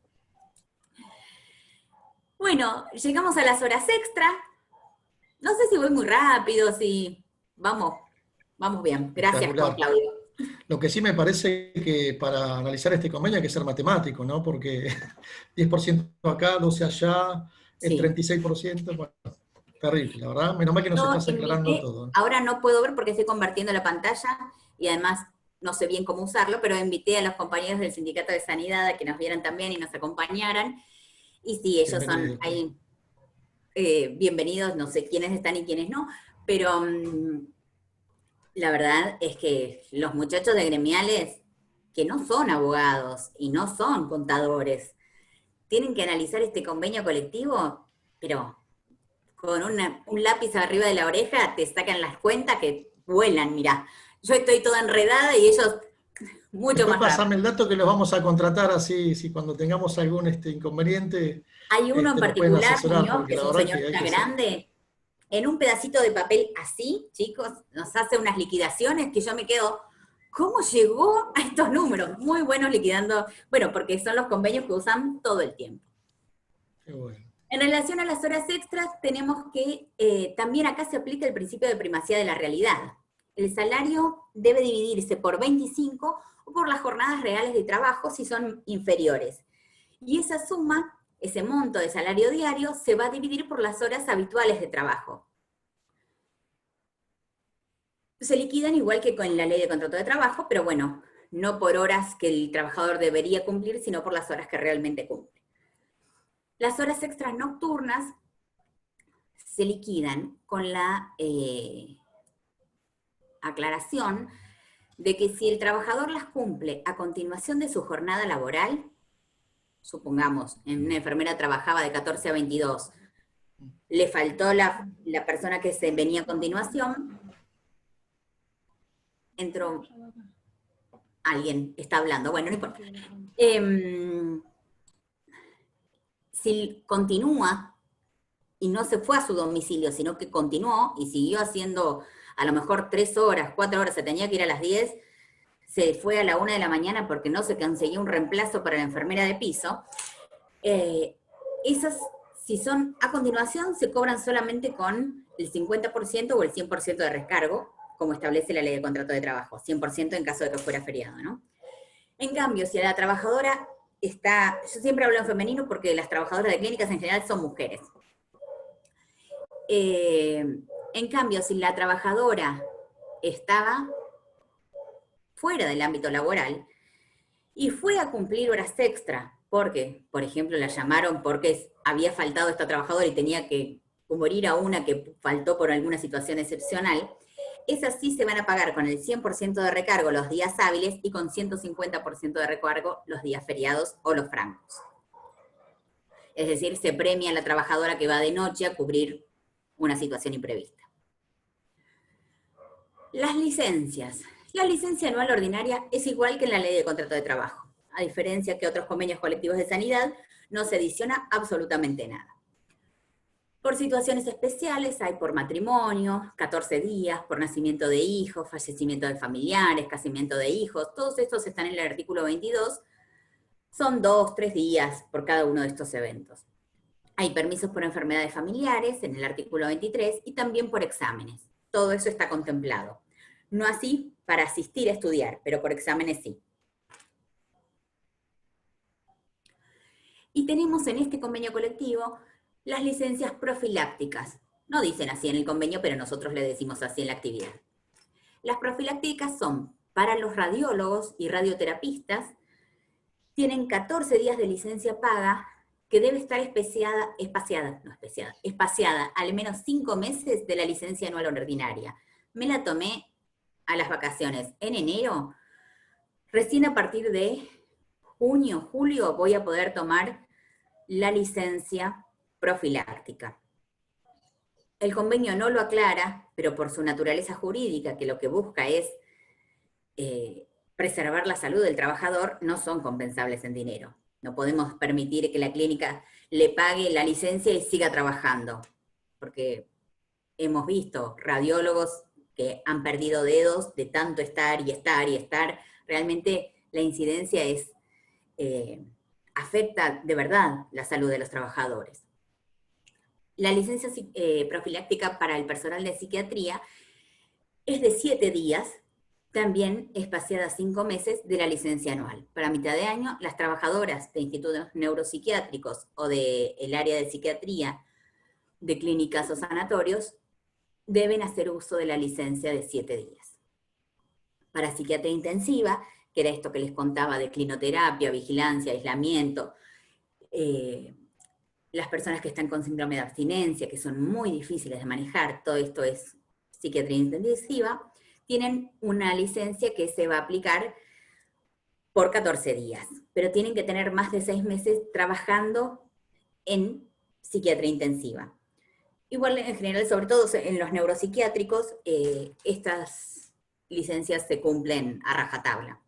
Bueno, llegamos a las horas extra. No sé si voy muy rápido, si... Vamos bien. Gracias, Juan Claudio. Lo que sí me parece que para analizar este convenio hay que ser matemático, ¿no? Porque 10% acá, 12 allá, el sí. 36%, bueno, terrible, la verdad. Menos mal que nos estás aclarando todo. Ahora no puedo ver porque estoy compartiendo la pantalla y además no sé bien cómo usarlo, pero invité a los compañeros del Sindicato de Sanidad a que nos vieran también y nos acompañaran. Y sí, ellos son ahí bienvenidos, no sé quiénes están y quiénes no, pero... la verdad es que los muchachos de gremiales, que no son abogados y no son contadores, tienen que analizar este convenio colectivo, pero con un lápiz arriba de la oreja te sacan las cuentas que vuelan, mirá. Yo estoy toda enredada y ellos mucho Después más rápido. Pasame el dato que los vamos a contratar así, si cuando tengamos algún inconveniente. Hay uno en particular, Muñoz, que es un señor ya grande, en un pedacito de papel así, chicos, nos hace unas liquidaciones que yo me quedo, ¿cómo llegó a estos números? Muy buenos liquidando, bueno, porque son los convenios que usan todo el tiempo. Qué bueno. En relación a las horas extras, tenemos que, también acá se aplica el principio de primacía de la realidad. El salario debe dividirse por 25 o por las jornadas reales de trabajo si son inferiores. Y esa suma, ese monto de salario diario, se va a dividir por las horas habituales de trabajo. Se liquidan igual que con la ley de contrato de trabajo, pero bueno, no por horas que el trabajador debería cumplir, sino por las horas que realmente cumple. Las horas extras nocturnas se liquidan con la aclaración de que si el trabajador las cumple a continuación de su jornada laboral, supongamos, una enfermera trabajaba de 14 a 22, le faltó la persona que se venía a continuación, entró alguien, está hablando, bueno, no importa. Si continúa y no se fue a su domicilio, sino que continuó y siguió haciendo a lo mejor 3 horas, 4 horas, se tenía que ir a las 10, se fue a la 1 de la mañana porque no se conseguía un reemplazo para la enfermera de piso, esas, si son a continuación, se cobran solamente con el 50% o el 100% de recargo, como establece la ley de contrato de trabajo, 100% en caso de que fuera feriado, ¿no? En cambio, si a la trabajadora está, yo siempre hablo en femenino porque las trabajadoras de clínicas en general son mujeres. En cambio, si la trabajadora estaba fuera del ámbito laboral y fue a cumplir horas extra, porque, por ejemplo, la llamaron porque había faltado esta trabajadora y tenía que cubrir a una que faltó por alguna situación excepcional, esas sí se van a pagar con el 100% de recargo los días hábiles y con 150% de recargo los días feriados o los francos. Es decir, se premia a la trabajadora que va de noche a cubrir una situación imprevista. Las licencias. La licencia anual ordinaria es igual que en la ley de contrato de trabajo. A diferencia que otros convenios colectivos de sanidad, no se adiciona absolutamente nada. Por situaciones especiales hay por matrimonio, 14 días, por nacimiento de hijos, fallecimiento de familiares, casamiento de hijos, todos estos están en el artículo 22, son 2, 3 días por cada uno de estos eventos. Hay permisos por enfermedades familiares en el artículo 23 y también por exámenes. Todo eso está contemplado. No así para asistir a estudiar, pero por exámenes sí. Y tenemos en este convenio colectivo las licencias profilácticas. No dicen así en el convenio, pero nosotros le decimos así en la actividad. Las profilácticas son para los radiólogos y radioterapistas, tienen 14 días de licencia paga que debe estar espaciada al menos 5 meses de la licencia anual ordinaria. Me la tomé a las vacaciones en enero, recién a partir de junio, julio voy a poder tomar la licencia profiláctica. El convenio no lo aclara, pero por su naturaleza jurídica, que lo que busca es preservar la salud del trabajador, no son compensables en dinero. No podemos permitir que la clínica le pague la licencia y siga trabajando, porque hemos visto radiólogos que han perdido dedos de tanto estar y estar y estar. Realmente la incidencia es, afecta de verdad la salud de los trabajadores. La licencia profiláctica para el personal de psiquiatría es de 7 días, también espaciada 5 meses de la licencia anual. Para mitad de año, las trabajadoras de institutos neuropsiquiátricos o del área de psiquiatría de clínicas o sanatorios deben hacer uso de la licencia de 7 días. Para psiquiatría intensiva, que era esto que les contaba de clinoterapia, vigilancia, aislamiento, las personas que están con síndrome de abstinencia, que son muy difíciles de manejar, todo esto es psiquiatría intensiva, tienen una licencia que se va a aplicar por 14 días, pero tienen que tener más de 6 meses trabajando en psiquiatría intensiva. Igual en general, sobre todo en los neuropsiquiátricos, estas licencias se cumplen a rajatabla.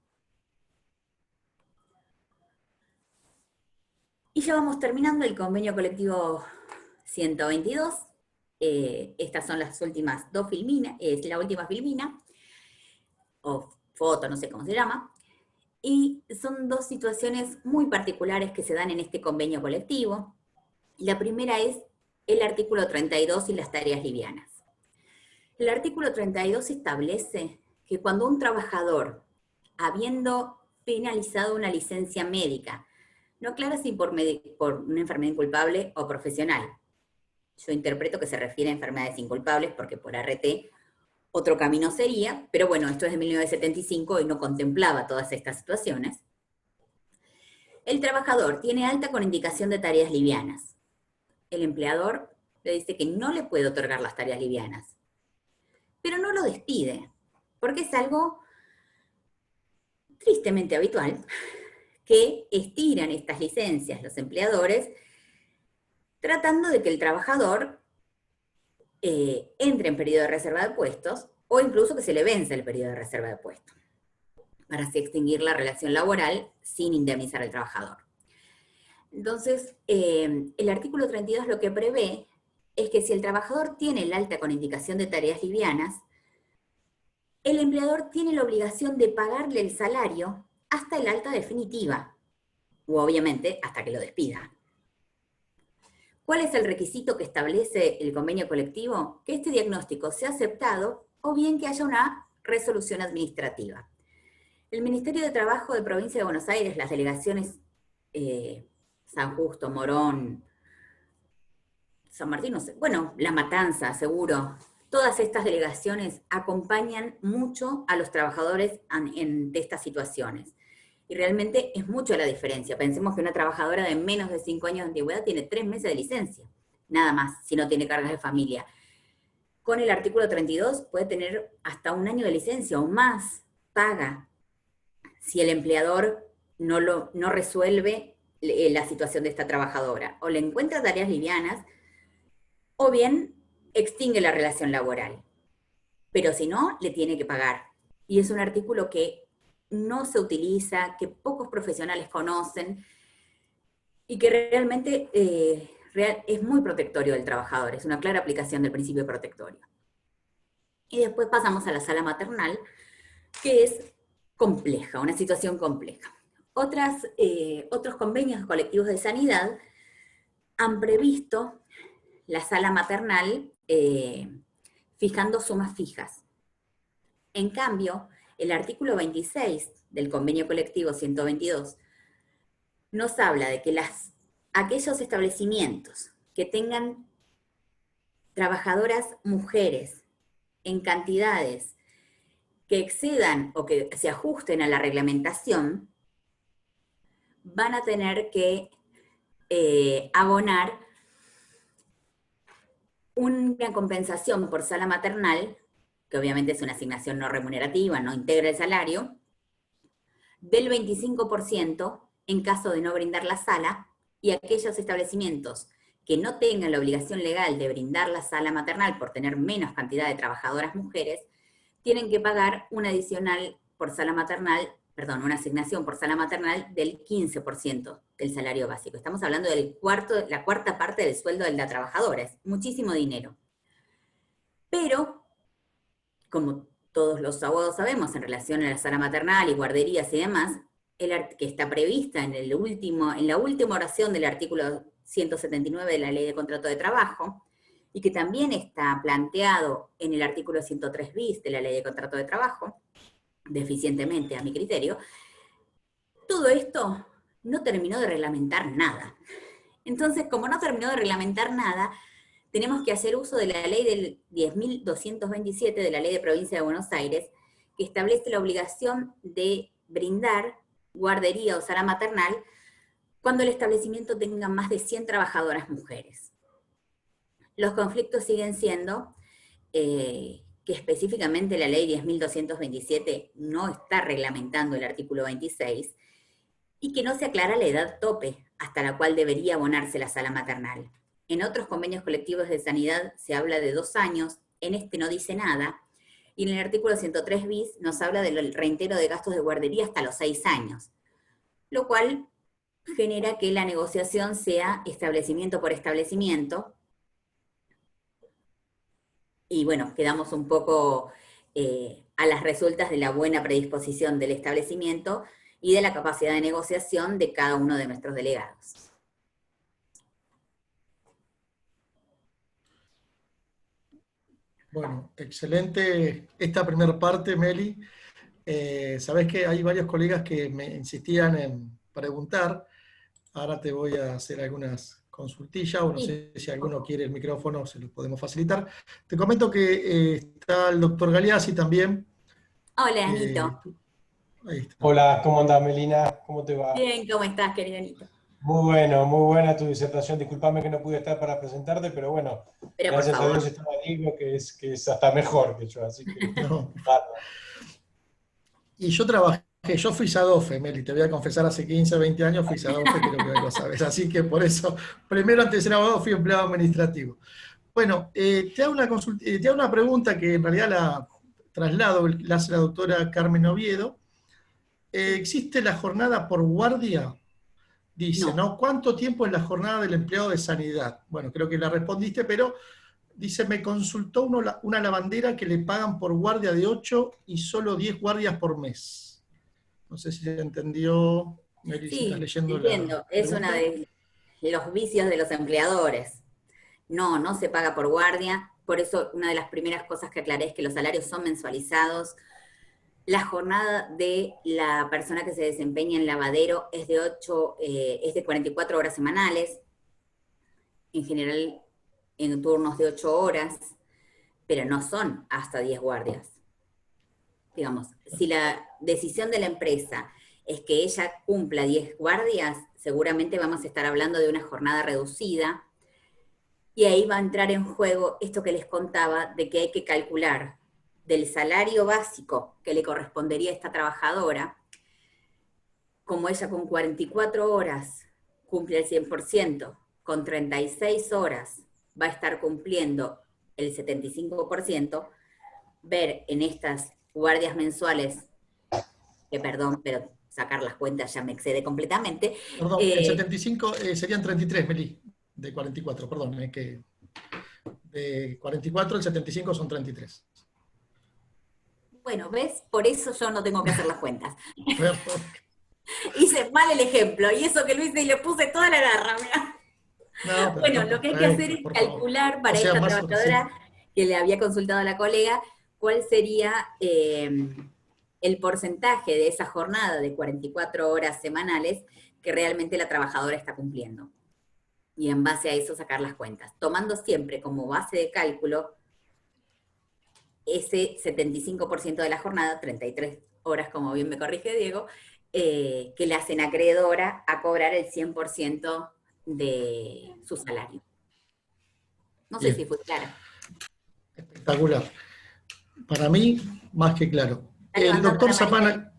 Y ya vamos terminando el convenio colectivo 122. Estas son las últimas 2 filminas, es la última filmina, o foto, no sé cómo se llama, y son 2 situaciones muy particulares que se dan en este convenio colectivo. La primera es el artículo 32 y las tareas livianas. El artículo 32 establece que cuando un trabajador, habiendo finalizado una licencia médica, no aclara si por una enfermedad inculpable o profesional. Yo interpreto que se refiere a enfermedades inculpables porque por RT otro camino sería, pero bueno, esto es de 1975 y no contemplaba todas estas situaciones. El trabajador tiene alta con indicación de tareas livianas. El empleador le dice que no le puede otorgar las tareas livianas, pero no lo despide, porque es algo tristemente habitual, que estiran estas licencias los empleadores tratando de que el trabajador entre en periodo de reserva de puestos o incluso que se le vence el periodo de reserva de puestos para así extinguir la relación laboral sin indemnizar al trabajador. Entonces, el artículo 32 lo que prevé es que si el trabajador tiene el alta con indicación de tareas livianas, el empleador tiene la obligación de pagarle el salario hasta el alta definitiva, o obviamente hasta que lo despida. ¿Cuál es el requisito que establece el convenio colectivo? Que este diagnóstico sea aceptado o bien que haya una resolución administrativa. El Ministerio de Trabajo de Provincia de Buenos Aires, las delegaciones San Justo, Morón, San Martín, no sé, bueno, La Matanza, seguro, todas estas delegaciones acompañan mucho a los trabajadores de estas situaciones. Y realmente es mucho la diferencia. Pensemos que una trabajadora de menos de 5 años de antigüedad tiene 3 meses de licencia, nada más, si no tiene cargas de familia. Con el artículo 32 puede tener hasta 1 año de licencia o más, paga, si el empleador no resuelve la situación de esta trabajadora. O le encuentra tareas livianas, o bien extingue la relación laboral. Pero si no, le tiene que pagar. Y es un artículo que no se utiliza, que pocos profesionales conocen, y que realmente es muy protectorio del trabajador, es una clara aplicación del principio protectorio. Y después pasamos a la sala maternal, que es compleja, una situación compleja. Otros convenios colectivos de sanidad han previsto la sala maternal fijando sumas fijas. En cambio, el artículo 26 del convenio colectivo 122 nos habla de que aquellos establecimientos que tengan trabajadoras mujeres en cantidades que excedan o que se ajusten a la reglamentación, van a tener que abonar una compensación por sala maternal, que obviamente es una asignación no remunerativa, no integra el salario, del 25% en caso de no brindar la sala, y aquellos establecimientos que no tengan la obligación legal de brindar la sala maternal por tener menos cantidad de trabajadoras mujeres, tienen que pagar una adicional por sala maternal, perdón, una asignación por sala maternal del 15% del salario básico. Estamos hablando de la cuarta parte del sueldo de la trabajadora, es muchísimo dinero. Pero, como todos los abogados sabemos, en relación a la sala maternal y guarderías y demás, que está prevista en la última oración del artículo 179 de la Ley de Contrato de Trabajo, y que también está planteado en el artículo 103 bis de la Ley de Contrato de Trabajo, deficientemente a mi criterio, todo esto no terminó de reglamentar nada. Entonces, como no terminó de reglamentar nada, tenemos que hacer uso de la ley del 10.227 de la Ley de Provincia de Buenos Aires, que establece la obligación de brindar guardería o sala maternal cuando el establecimiento tenga más de 100 trabajadoras mujeres. Los conflictos siguen siendo que específicamente la ley 10.227 no está reglamentando el artículo 26 y que no se aclara la edad tope hasta la cual debería abonarse la sala maternal. En otros convenios colectivos de sanidad se habla de 2 años, en este no dice nada, y en el artículo 103 bis nos habla del reintegro de gastos de guardería hasta los 6 años, lo cual genera que la negociación sea establecimiento por establecimiento, y bueno, quedamos un poco a las resultas de la buena predisposición del establecimiento y de la capacidad de negociación de cada uno de nuestros delegados. Bueno, excelente esta primera parte, Meli. Sabés que hay varios colegas que me insistían en preguntar. Ahora te voy a hacer algunas consultillas, o no sé si alguno quiere el micrófono, se lo podemos facilitar. Te comento que está el doctor Galeazzi también. Hola, Anito. Ahí está. Hola, ¿cómo andás, Melina? ¿Cómo te va? Bien, ¿cómo estás, querido Anito? Muy buena tu disertación. Disculpame que no pude estar para presentarte, pero bueno, Pero por gracias a favor. Dios estaba Diego, que es hasta mejor que yo, así que No. bárbaro. Y yo trabajé, yo fui Sadofe, Meli, te voy a confesar, hace 15, 20 años fui Sadofe, creo que lo sabes. Así que por eso, primero antes de ser abogado fui empleado administrativo. Bueno, te hago una pregunta que en realidad la traslado, la hace la doctora Carmen Oviedo. ¿Existe la jornada por guardia? Dice, No, ¿no? ¿Cuánto tiempo es la jornada del empleado de sanidad? Bueno, creo que la respondiste, pero dice, me consultó una lavandera que le pagan por guardia de 8 y solo 10 guardias por mes. No sé si se entendió, Mary, si estás sí, leyendo la entiendo. Es uno pregunta. de los vicios de los empleadores. No, no se paga por guardia. Por eso una de las primeras cosas que aclaré es que los salarios son mensualizados. La jornada de la persona que se desempeña en lavadero es de 44 horas semanales, en general en turnos de 8 horas, pero no son hasta 10 guardias. Digamos, si la decisión de la empresa es que ella cumpla 10 guardias, seguramente vamos a estar hablando de una jornada reducida, y ahí va a entrar en juego esto que les contaba de que hay que calcular del salario básico que le correspondería a esta trabajadora, como ella con 44 horas cumple el 100%, con 36 horas va a estar cumpliendo el 75%, ver en estas guardias mensuales, que perdón, pero sacar las cuentas ya me excede completamente. Perdón, el 75 serían 33, Meli, de 44, perdón, que de 44 el 75 son 33. Bueno, ¿ves? Por eso yo no tengo que hacer las cuentas. Perdón. Hice mal el ejemplo, y eso que lo hice y le puse toda la garra, mirá. No, pero Bueno, está lo que hay que hacer perfecto, es por favor. calcular O para sea, esta más, trabajadora sí, que le había consultado a la colega cuál sería el porcentaje de esa jornada de 44 horas semanales que realmente la trabajadora está cumpliendo. Y en base a eso sacar las cuentas, tomando siempre como base de cálculo ese 75% de la jornada, 33 horas, como bien me corrige Diego, que le hacen acreedora a cobrar el 100% de su salario. No sé si bien, fue clara. espectacular. Para mí, más que claro. Está El levantando doctor la manita.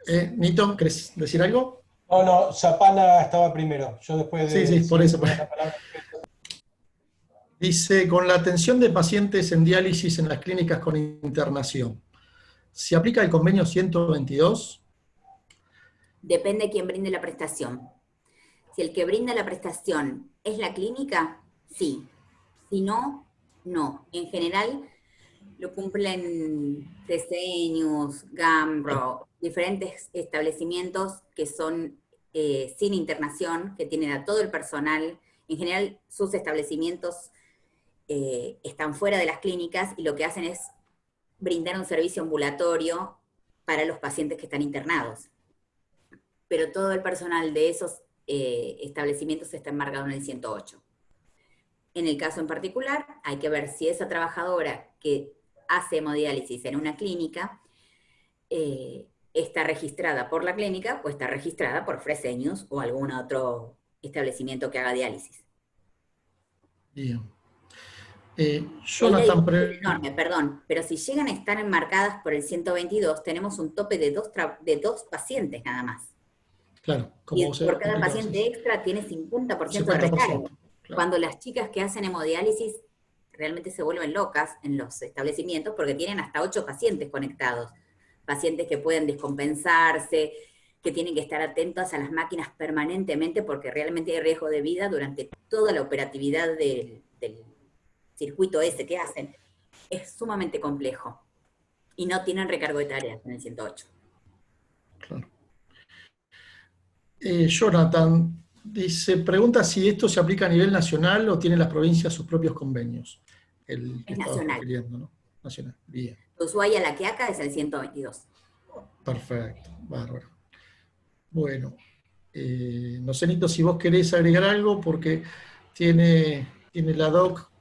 Zapana, Nito, ¿querés decir algo? No, no, Zapana estaba primero. Yo después Sí, sí, de, por si eso. me das la palabra. Dice, con la atención de pacientes en diálisis en las clínicas con internación, ¿se aplica el convenio 122? Depende de quién brinde la prestación. Si el que brinda la prestación es la clínica, sí. Si no, no. En general lo cumplen Fresenius, Claro, Gambro, diferentes establecimientos que son sin internación, que tienen a todo el personal. En general sus establecimientos están fuera de las clínicas y lo que hacen es brindar un servicio ambulatorio para los pacientes que están internados. Pero todo el personal de esos establecimientos está embargado en el 108. En el caso en particular, hay que ver si esa trabajadora que hace hemodiálisis en una clínica está registrada por la clínica o está registrada por Fresenius o algún otro establecimiento que haga diálisis. bien. Y ahí hay Jonathan, un margen enorme, perdón, pero si llegan a estar enmarcadas por el 122, tenemos un tope de dos pacientes nada más. claro, como Y vos por cada explicabas, paciente extra tiene 50% de recargo. 50%, claro. Cuando las chicas que hacen hemodiálisis realmente se vuelven locas en los establecimientos porque tienen hasta 8 pacientes conectados. Pacientes que pueden descompensarse, que tienen que estar atentos a las máquinas permanentemente porque realmente hay riesgo de vida durante toda la operatividad del circuito ese que hacen. Es sumamente complejo. Y no tienen recargo de tareas en el 108. Claro. Jonathan dice, pregunta si esto se aplica a nivel nacional o tienen las provincias sus propios convenios. El que Es estabas nacional. refiriendo, ¿no? Nacional. Bien, Ushuaia, La Quiaca es el 122. perfecto, bárbaro. Bueno, no sé, Nito, si vos querés agregar algo, porque tiene la doc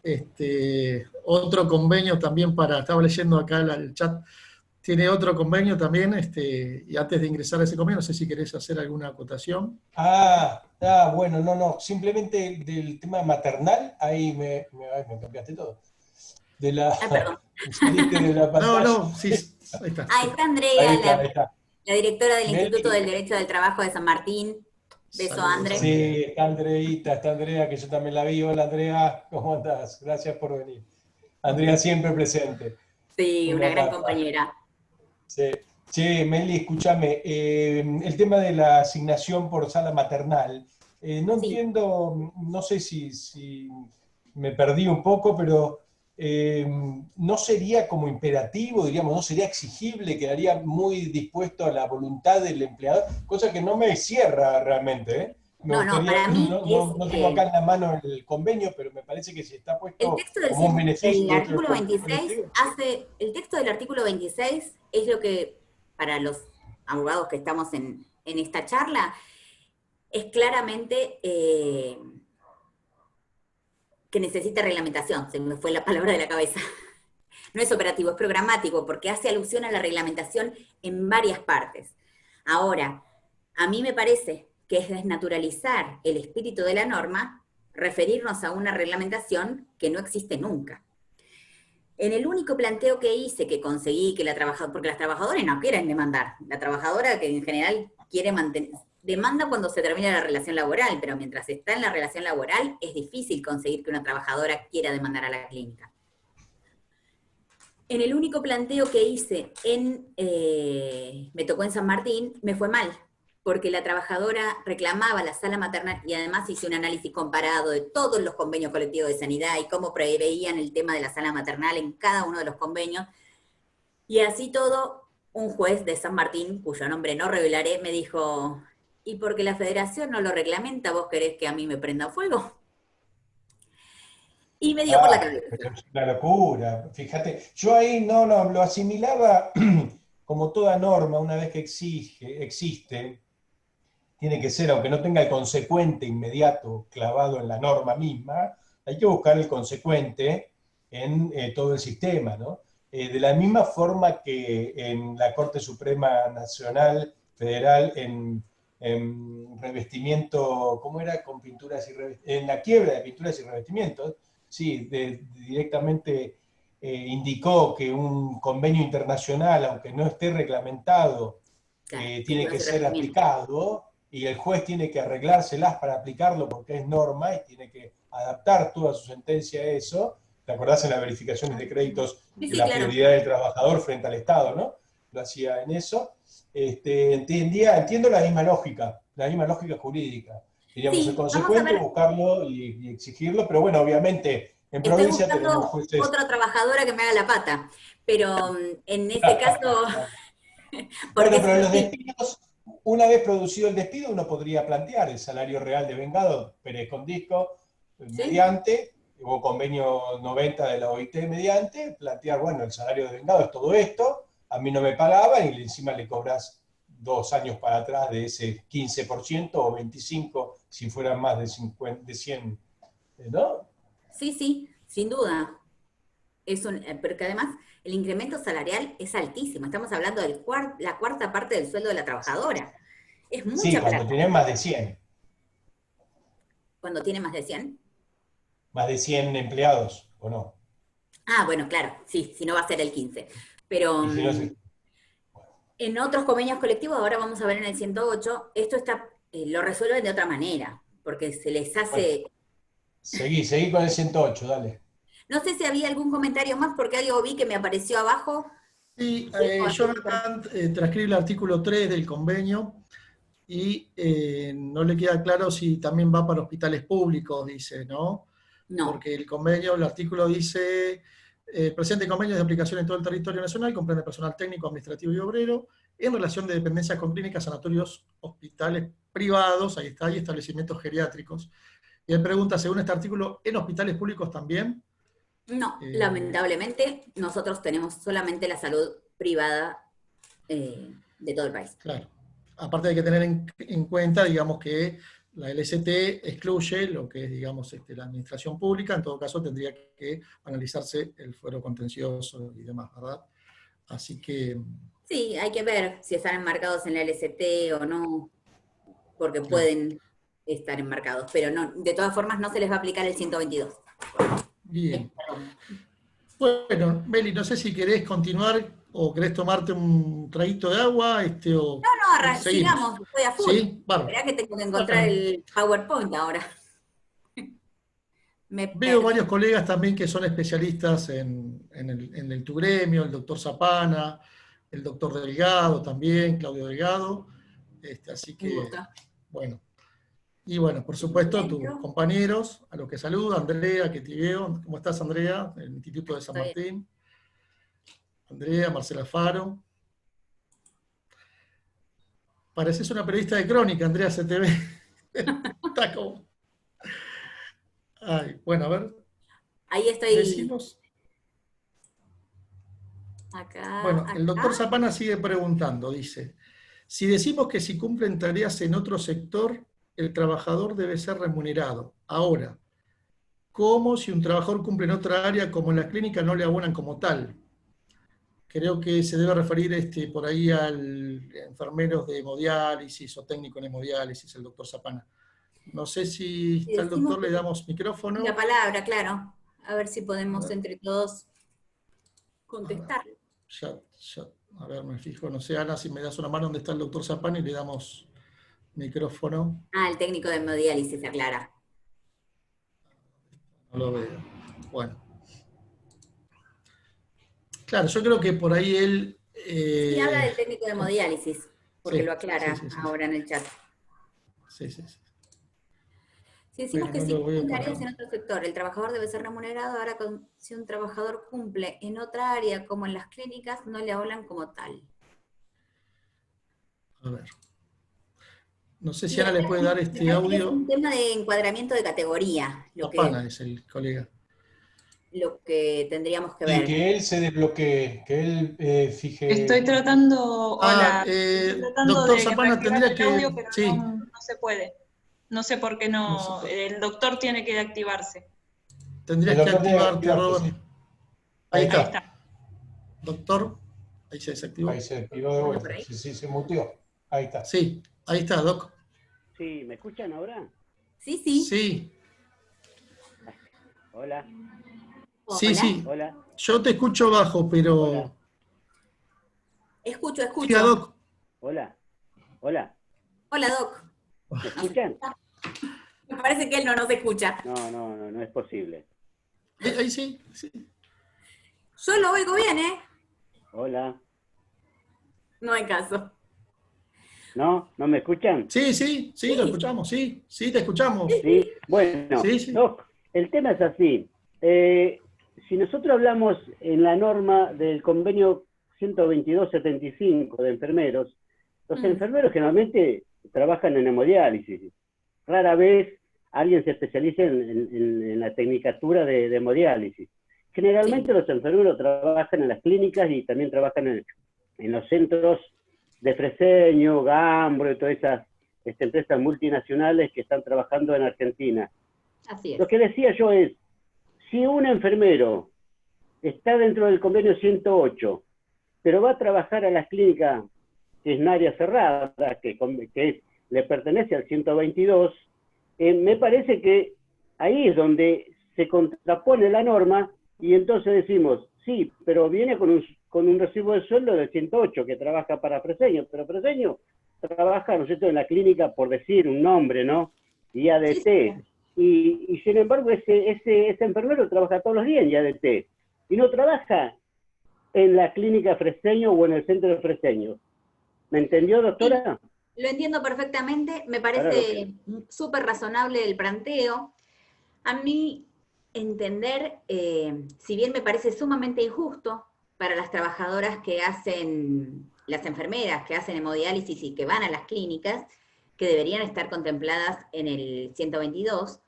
otro convenio también estaba leyendo acá el chat, tiene otro convenio también, y antes de ingresar a ese convenio, no sé si querés hacer alguna acotación. Bueno, no, simplemente del tema maternal, ahí ay, me cambiaste todo. De la, Ah, perdón. saliste de la No, pantalla. no, sí, ahí está, Ah, sí. está Andrea, Ahí está, ahí está. la directora del Instituto Meli, del Derecho del Trabajo de San Martín. Beso, Saludos, Andre. Andrea. sí, está Andreita, está Andrea, que yo también la vi. Hola Andrea, ¿cómo andás? Gracias por venir. Andrea siempre presente, Sí, una una gran capa. compañera. Sí. Che, Meli, escúchame, el tema de la asignación por sala maternal, no Sí. entiendo, no sé si me perdí un poco, pero no sería como imperativo, diríamos, no sería exigible, quedaría muy dispuesto a la voluntad del empleador, cosa que no me cierra realmente, ¿eh? Me No, no, gustaría, para mí es no tengo acá en la mano el convenio, pero me parece que si está el puesto texto como un beneficio del dentro del artículo convenio 26 colectivo. el texto del artículo 26 es lo que, para los abogados que estamos en esta charla, es claramente que necesita reglamentación, se me fue la palabra de la cabeza. No es operativo, es programático, porque hace alusión a la reglamentación en varias partes. Ahora, a mí me parece que es desnaturalizar el espíritu de la norma referirnos a una reglamentación que no existe nunca. En el único planteo que hice, que conseguí que la trabajadora, porque las trabajadoras no quieren demandar, la trabajadora que en general quiere mantener, demanda cuando se termina la relación laboral, pero mientras está en la relación laboral es difícil conseguir que una trabajadora quiera demandar a la clínica. En el único planteo que hice me tocó en San Martín, me fue mal, porque la trabajadora reclamaba la sala maternal y además hice un análisis comparado de todos los convenios colectivos de sanidad y cómo preveían el tema de la sala maternal en cada uno de los convenios. Y así todo, un juez de San Martín, cuyo nombre no revelaré, me dijo, ¿y porque la federación no lo reglamenta, vos querés que a mí me prenda fuego? Y me dio por la Pero cabeza. es una locura. Fíjate, yo ahí no lo asimilaba como toda norma, una vez que existe, tiene que ser, aunque no tenga el consecuente inmediato clavado en la norma misma, hay que buscar el consecuente en todo el sistema, ¿no? De la misma forma que en la Corte Suprema Nacional Federal, en revestimiento, ¿cómo era? Con pinturas y en la quiebra de pinturas y revestimientos, sí, directamente indicó que un convenio internacional, aunque no esté reglamentado, Claro, tiene pinturas que y ser revestimientos. aplicado y el juez tiene que arreglárselas para aplicarlo porque es norma y tiene que adaptar toda su sentencia a eso. ¿Te acordás en las verificaciones de créditos Sí, que sí, la claro. prioridad del trabajador frente al Estado, ¿no? Lo hacía en eso. Entiendo la misma lógica jurídica. Diríamos, el Sí, vamos a consecuente, ver. buscarlo y exigirlo, pero bueno, obviamente en Estoy provincia tenemos buscando jueces. otra trabajadora que me haga la pata, pero en este caso, porque Bueno, es pero en los así, despidos, una vez producido el despido, uno podría plantear el salario real de vengado, Pérez con disco, ¿sí? mediante, o convenio 90 de la OIT mediante, plantear, bueno, el salario de vengado es todo esto, a mí no me pagaban y encima le cobras 2 años para atrás de ese 15% o 25% si fueran más de 50, de 100, ¿no? Sí, sí, sin duda. Porque además el incremento salarial es altísimo. Estamos hablando de la cuarta parte del sueldo de la trabajadora. Es Sí, mucha cuando plata. tienen más de 100, Cuando tiene más de 100. más de 100 empleados, ¿o no? Ah, bueno, claro, sí, si no va a ser el 15. Pero Y si no, en otros convenios colectivos, ahora vamos a ver en el 108, esto lo resuelven de otra manera, porque se les bueno, hace. seguí con el 108, dale. No sé si había algún comentario más, porque algo vi que me apareció abajo. Sí, Dejo así Jonathan transcribe el artículo 3 del convenio y no le queda claro si también va para hospitales públicos, dice, ¿no? No, Porque el convenio, el artículo dice, presente convenios de aplicación en todo el territorio nacional, comprende personal técnico, administrativo y obrero, en relación de dependencias con clínicas, sanatorios, hospitales privados, ahí está, y establecimientos geriátricos. Y él pregunta, según este artículo, ¿en hospitales públicos también? no, Eh, lamentablemente nosotros tenemos solamente la salud privada de todo el país. claro. Aparte hay que tener en cuenta, digamos, que la LST excluye lo que es, digamos, la administración pública, en todo caso tendría que analizarse el fuero contencioso y demás, ¿verdad? Así que, Sí, hay que ver si están enmarcados en la LST o no, porque claro. pueden estar enmarcados, pero no, de todas formas no se les va a aplicar el 122. Bien. Perdón. Bueno, Meli, no sé si querés continuar o querés tomarte un traguito de agua, o No, seguimos. sigamos, estoy a full. ¿Sí? Bárbaro. Esperá que tengo que encontrar Bueno, el PowerPoint ahora. Me veo perdí. varios colegas también que son especialistas en tu gremio, el doctor Zapana, el doctor Delgado también, Claudio Delgado. Así Un que, gusto. bueno. Y bueno, por supuesto, tus Entro. compañeros, a los que saludo, Andrea, que te veo. ¿Cómo estás, Andrea? Del Instituto de San Estoy. Martín. Andrea, Marcela Faro. Pareces una periodista de crónica, Andrea, se te ve. Está como... Ay, bueno, a ver, Ahí estoy. decimos... Acá, Bueno, el doctor acá. Zapana sigue preguntando, dice, si decimos que si cumplen tareas en otro sector, el trabajador debe ser remunerado. Ahora, ¿cómo si un trabajador cumple en otra área como en la clínica no le abonan como tal? Creo que se debe referir por ahí al enfermeros de hemodiálisis o técnico en hemodiálisis, el doctor Zapana. No sé si Si está el decimos doctor, que le damos la micrófono. palabra, claro. A ver si A podemos ver, entre todos a ver, contestar. a ver, me fijo, no sé, Ana, si me das una mano donde está el doctor Zapana y le damos micrófono. Ah, el técnico de hemodiálisis, aclara. No lo veo. Bueno, claro, yo creo que por ahí él... Sí, habla del técnico de hemodiálisis, porque lo sí, sí, aclara sí, sí, sí, ahora en el chat. sí, sí, sí. Si decimos Pero que no si lo veo cumplen por tareas ahí. en otro sector, el trabajador debe ser remunerado, ahora si un trabajador cumple en otra área, como en las clínicas, no le hablan como tal. A ver. No sé si Y Ana acá le puede dar me este parece que es un audio. tema de encuadramiento de categoría, Zapana es el colega. lo que tendríamos que Y ver. que él se desbloquee, que él Estoy fije. tratando, Ah, hola, estoy tratando doctor de Zapana, reactivar tendría el que... audio, pero Sí, no se puede. No sé por qué no se no, puede. el doctor tiene que activarse. El Tendrías que doctor tiene que activarte, activarse, Robert. sí. Ahí Ahí Ahí está. está. está. Doctor, ahí se Ahí desactivó. se activó de ¿Anda por vuelta. ahí? Sí, sí, se muteó. Ahí está. Sí, ahí está, Doc. Sí, ¿me escuchan ahora? Sí, sí. Sí, Hola, sí, Hola. sí. hola, Yo te escucho bajo, hola, pero... Escucho, Diga, escucho. Doc. hola, hola. Hola, Doc. ¿Me ¿Nos escuchan? escucha? Me parece que él no nos escucha. No es posible. Ahí sí, sí. Yo lo oigo bien, ¿eh? Hola. No hay caso. ¿No me escuchan? Sí, sí, sí, lo Sí, escuchamos, sí, sí, te escuchamos. Sí. Bueno, Sí, sí. Doc, el tema es así. Si nosotros hablamos en la norma del convenio 122-75 de enfermeros, los enfermeros generalmente trabajan en hemodiálisis. Rara vez alguien se especializa en la tecnicatura de hemodiálisis. Generalmente sí. los enfermeros trabajan en las clínicas y también trabajan en los centros de Freseño, Gambro y todas esas empresas multinacionales que están trabajando en Argentina. Así Lo es. que decía yo es, si un enfermero está dentro del convenio 108, pero va a trabajar a las clínicas que es un área cerrada, que le pertenece al 122, me parece que ahí es donde se contrapone la norma y entonces decimos, sí, pero viene con un recibo de sueldo del 108 que trabaja para Freseño, pero Freseño trabaja, ¿no es cierto?, en la clínica, por decir un nombre, ¿no? Sí, sí. IADT. Y sin embargo, ese enfermero trabaja todos los días en IADT y no trabaja en la clínica Freseño o en el centro de Freseño. ¿Me entendió, Sí, doctora? lo entiendo perfectamente. Me Ahora lo que... parece súper razonable el planteo. A mí, entender, si bien me parece sumamente injusto para las trabajadoras que hacen, las enfermeras que hacen hemodiálisis y que van a las clínicas, que deberían estar contempladas en el 122,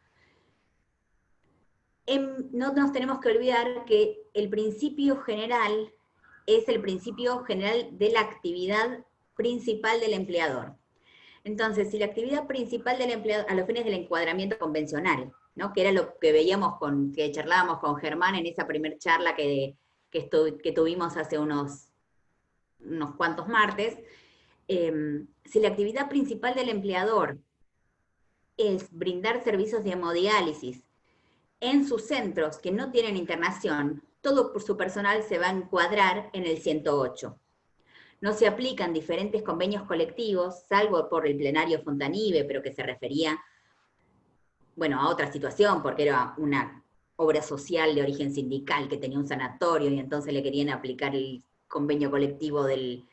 no nos tenemos que olvidar que el principio general es el principio general de la actividad principal del empleador. Entonces, si la actividad principal del empleador, a los fines del encuadramiento convencional, ¿no? Que era lo que veíamos que charlábamos con Germán en esa primer charla que tuvimos hace unos unos cuantos martes, si la actividad principal del empleador es brindar servicios de hemodiálisis en sus centros que no tienen internación, todo por su personal se va a encuadrar en el 108. No se aplican diferentes convenios colectivos, salvo por el plenario Fontanive, pero que se refería, bueno, a otra situación, porque era una obra social de origen sindical que tenía un sanatorio y entonces le querían aplicar el convenio colectivo del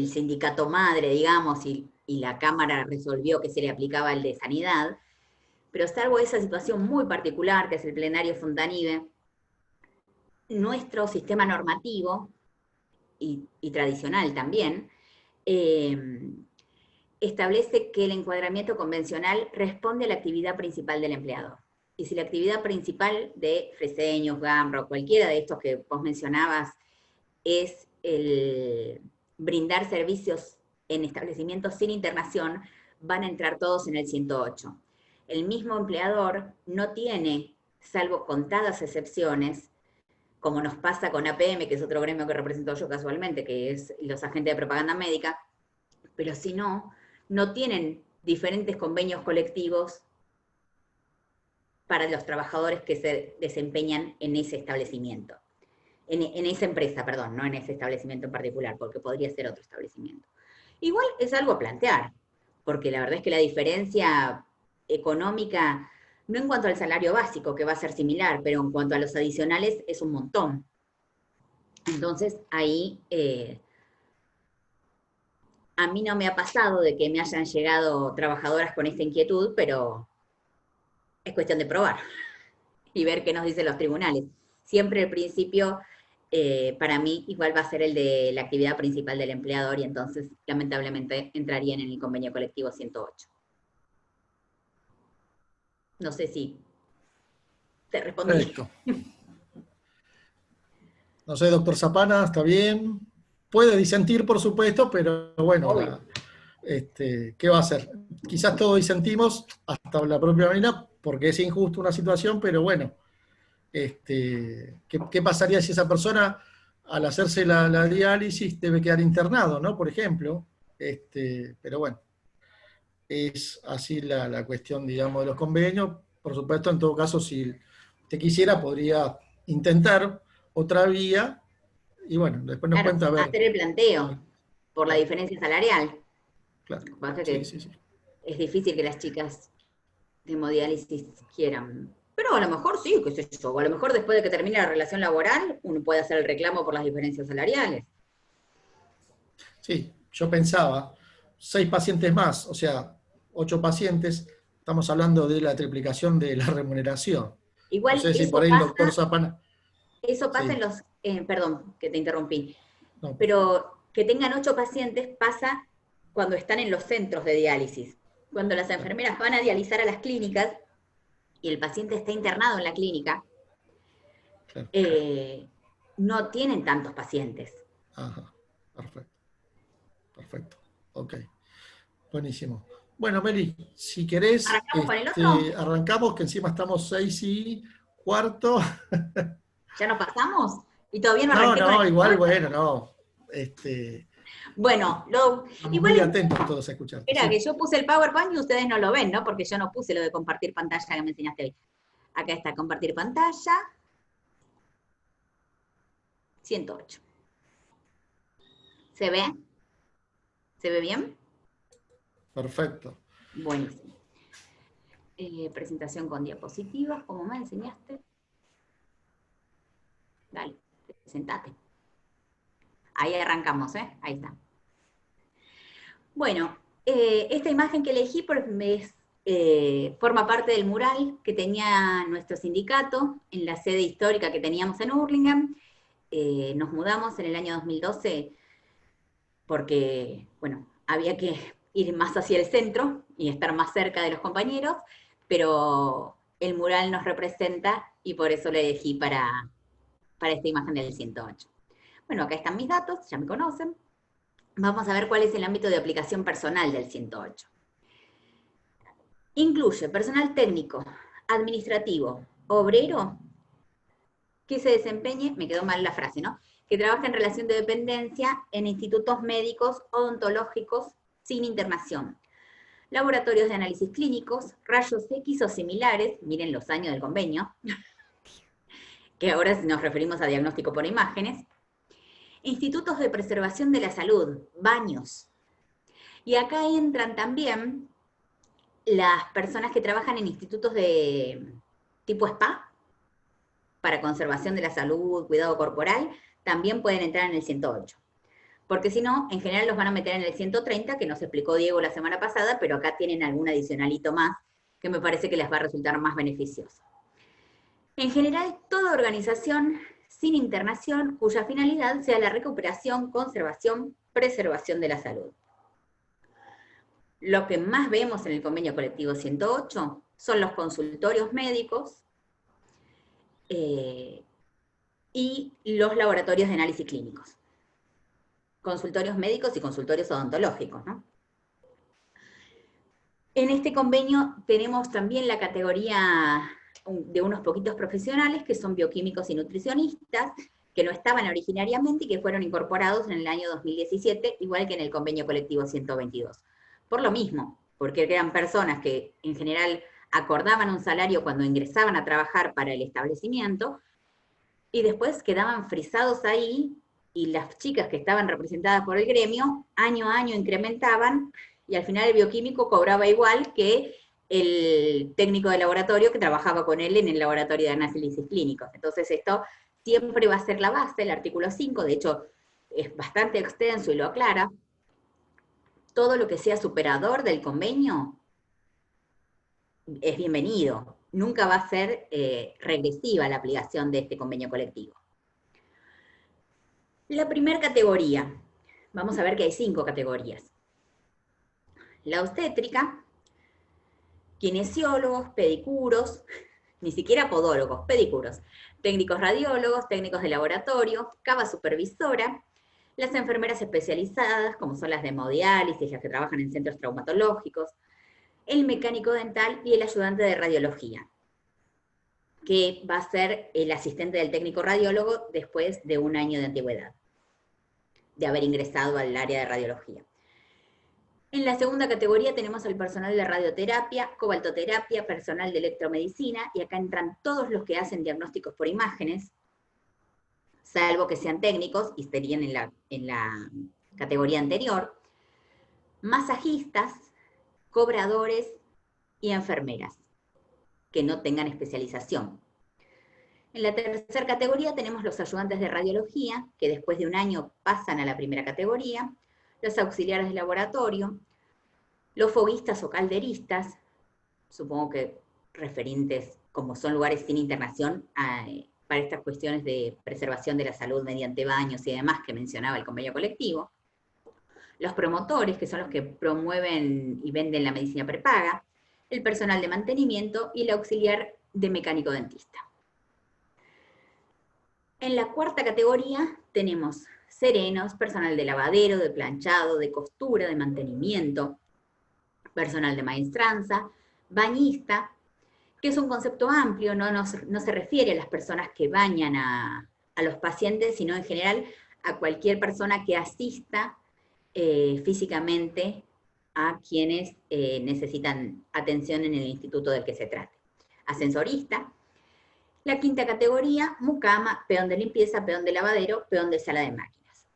sindicato madre, digamos, y la Cámara resolvió que se le aplicaba el de sanidad. Pero salvo esa situación muy particular, que es el plenario Fontanive, nuestro sistema normativo, y tradicional también, establece que el encuadramiento convencional responde a la actividad principal del empleador. Y si la actividad principal de Freseños, Gambro, cualquiera de estos que vos mencionabas, es el brindar servicios en establecimientos sin internación, van a entrar todos en el 108. El mismo empleador no tiene, salvo contadas excepciones, como nos pasa con APM, que es otro gremio que represento yo casualmente, que es los agentes de propaganda médica, pero si no, no tienen diferentes convenios colectivos para los trabajadores que se desempeñan en ese establecimiento. En esa empresa, perdón, no en ese establecimiento en particular, porque podría ser otro establecimiento. Igual es algo a plantear, porque la verdad es que la diferencia económica, no en cuanto al salario básico, que va a ser similar, pero en cuanto a los adicionales es un montón. Entonces, ahí a mí no me ha pasado de que me hayan llegado trabajadoras con esta inquietud, pero es cuestión de probar y ver qué nos dicen los tribunales. Siempre el principio, para mí, igual va a ser el de la actividad principal del empleador y entonces, lamentablemente, entrarían en el convenio colectivo 108. No sé si te respondí. Perfecto. No sé, doctor Zapana, ¿está bien? Puede disentir, por supuesto, pero bueno, ¿qué va a hacer? Quizás todos disentimos, hasta la propia Marina, porque es injusta una situación, pero bueno, ¿qué pasaría si esa persona, al hacerse la diálisis, debe quedar internado, ¿no? Por ejemplo, pero bueno, es así la cuestión, digamos, de los convenios. Por supuesto, en todo caso, si usted quisiera, podría intentar otra vía, y bueno, después nos cuenta a ver. Hacer el planteo por la diferencia salarial. Claro. Sí. Es difícil que las chicas de hemodiálisis quieran. Pero a lo mejor sí, qué sé yo. O a lo mejor después de que termine la relación laboral, uno puede hacer el reclamo por las diferencias salariales. Sí, yo pensaba, 6 pacientes más, o sea, 8 pacientes, estamos hablando de la triplicación de la remuneración. Igual no sé si eso por ahí pasa, el doctor Zapana... Eso pasa sí. en los... perdón, que te interrumpí. No. Pero que tengan 8 pacientes pasa cuando están en los centros de diálisis. Cuando las enfermeras van a dializar a las clínicas y el paciente está internado en la clínica, Claro. No tienen tantos pacientes. Ajá, perfecto. Perfecto, ok. Buenísimo. Bueno, Meli, si querés, ¿Arrancamos con el otro? arrancamos, que encima estamos 6:15. ¿Ya nos pasamos? Y todavía no arranqué con No, el igual, otro. bueno, no. Bueno, igual muy atentos todos a escucharte. Espera, Sí. que yo puse el PowerPoint y ustedes no lo ven, ¿no? Porque yo no puse lo de compartir pantalla que me enseñaste hoy. Acá está, compartir pantalla. 108. ¿Se ve? ¿Se ve bien? Perfecto. Buenísimo. Presentación con diapositivas, como me enseñaste. Dale, presentate. Ahí arrancamos, ¿eh? Ahí está. Bueno, esta imagen que elegí forma parte del mural que tenía nuestro sindicato en la sede histórica que teníamos en Hurlingham. Nos mudamos en el año 2012 porque, bueno, había que ir más hacia el centro y estar más cerca de los compañeros, pero el mural nos representa y por eso lo elegí para esta imagen del 108. Bueno, acá están mis datos, ya me conocen. Vamos a ver cuál es el ámbito de aplicación personal del 108. Incluye personal técnico, administrativo, obrero, que se desempeñe, me quedó mal la frase, ¿no? que trabaja en relación de dependencia en institutos médicos odontológicos sin internación, laboratorios de análisis clínicos, rayos X o similares, miren los años del convenio, que ahora nos referimos a diagnóstico por imágenes, institutos de preservación de la salud, baños. Y acá entran también las personas que trabajan en institutos de tipo spa, para conservación de la salud, cuidado corporal, también pueden entrar en el 108. Porque si no, en general los van a meter en el 130, que nos explicó Diego la semana pasada, pero acá tienen algún adicionalito más que me parece que les va a resultar más beneficioso. En general, toda organización sin internación cuya finalidad sea la recuperación, conservación, preservación de la salud. Lo que más vemos en el convenio colectivo 108 son los consultorios médicos y los laboratorios de análisis clínicos. Consultorios médicos y consultorios odontológicos, ¿no? En este convenio tenemos también la categoría de unos poquitos profesionales que son bioquímicos y nutricionistas, que no estaban originariamente y que fueron incorporados en el año 2017, igual que en el convenio colectivo 122. Por lo mismo, porque eran personas que en general acordaban un salario cuando ingresaban a trabajar para el establecimiento, y después quedaban frisados ahí, y las chicas que estaban representadas por el gremio, año a año incrementaban, y al final el bioquímico cobraba igual que el técnico de laboratorio que trabajaba con él en el laboratorio de análisis clínicos. Entonces esto siempre va a ser la base, el artículo 5, de hecho es bastante extenso y lo aclara. Todo lo que sea superador del convenio es bienvenido. Nunca va a ser regresiva la aplicación de este convenio colectivo. La primera categoría, vamos a ver que hay 5 categorías. La obstétrica, kinesiólogos, pedicuros, ni siquiera podólogos, pedicuros, técnicos radiólogos, técnicos de laboratorio, cava supervisora, las enfermeras especializadas, como son las de hemodiálisis, las que trabajan en centros traumatológicos, el mecánico dental y el ayudante de radiología, que va a ser el asistente del técnico radiólogo después de 1 año de antigüedad, de haber ingresado al área de radiología. En la segunda categoría tenemos al personal de radioterapia, cobaltoterapia, personal de electromedicina, y acá entran todos los que hacen diagnósticos por imágenes, salvo que sean técnicos, y estarían en la categoría anterior, masajistas, cobradores y enfermeras, que no tengan especialización. En la tercera categoría tenemos los ayudantes de radiología, que después de 1 año pasan a la primera categoría, los auxiliares de laboratorio, los foguistas o calderistas, supongo que referentes como son lugares sin internación para estas cuestiones de preservación de la salud mediante baños y demás que mencionaba el convenio colectivo, los promotores, que son los que promueven y venden la medicina prepaga, el personal de mantenimiento y el auxiliar de mecánico dentista. En la cuarta categoría tenemos serenos, personal de lavadero, de planchado, de costura, de mantenimiento, personal de maestranza, bañista, que es un concepto amplio, no se refiere a las personas que bañan a los pacientes, sino en general a cualquier persona que asista físicamente a quienes necesitan atención en el instituto del que se trate. Ascensorista. La quinta categoría, mucama, peón de limpieza, peón de lavadero, peón de sala de máquinas.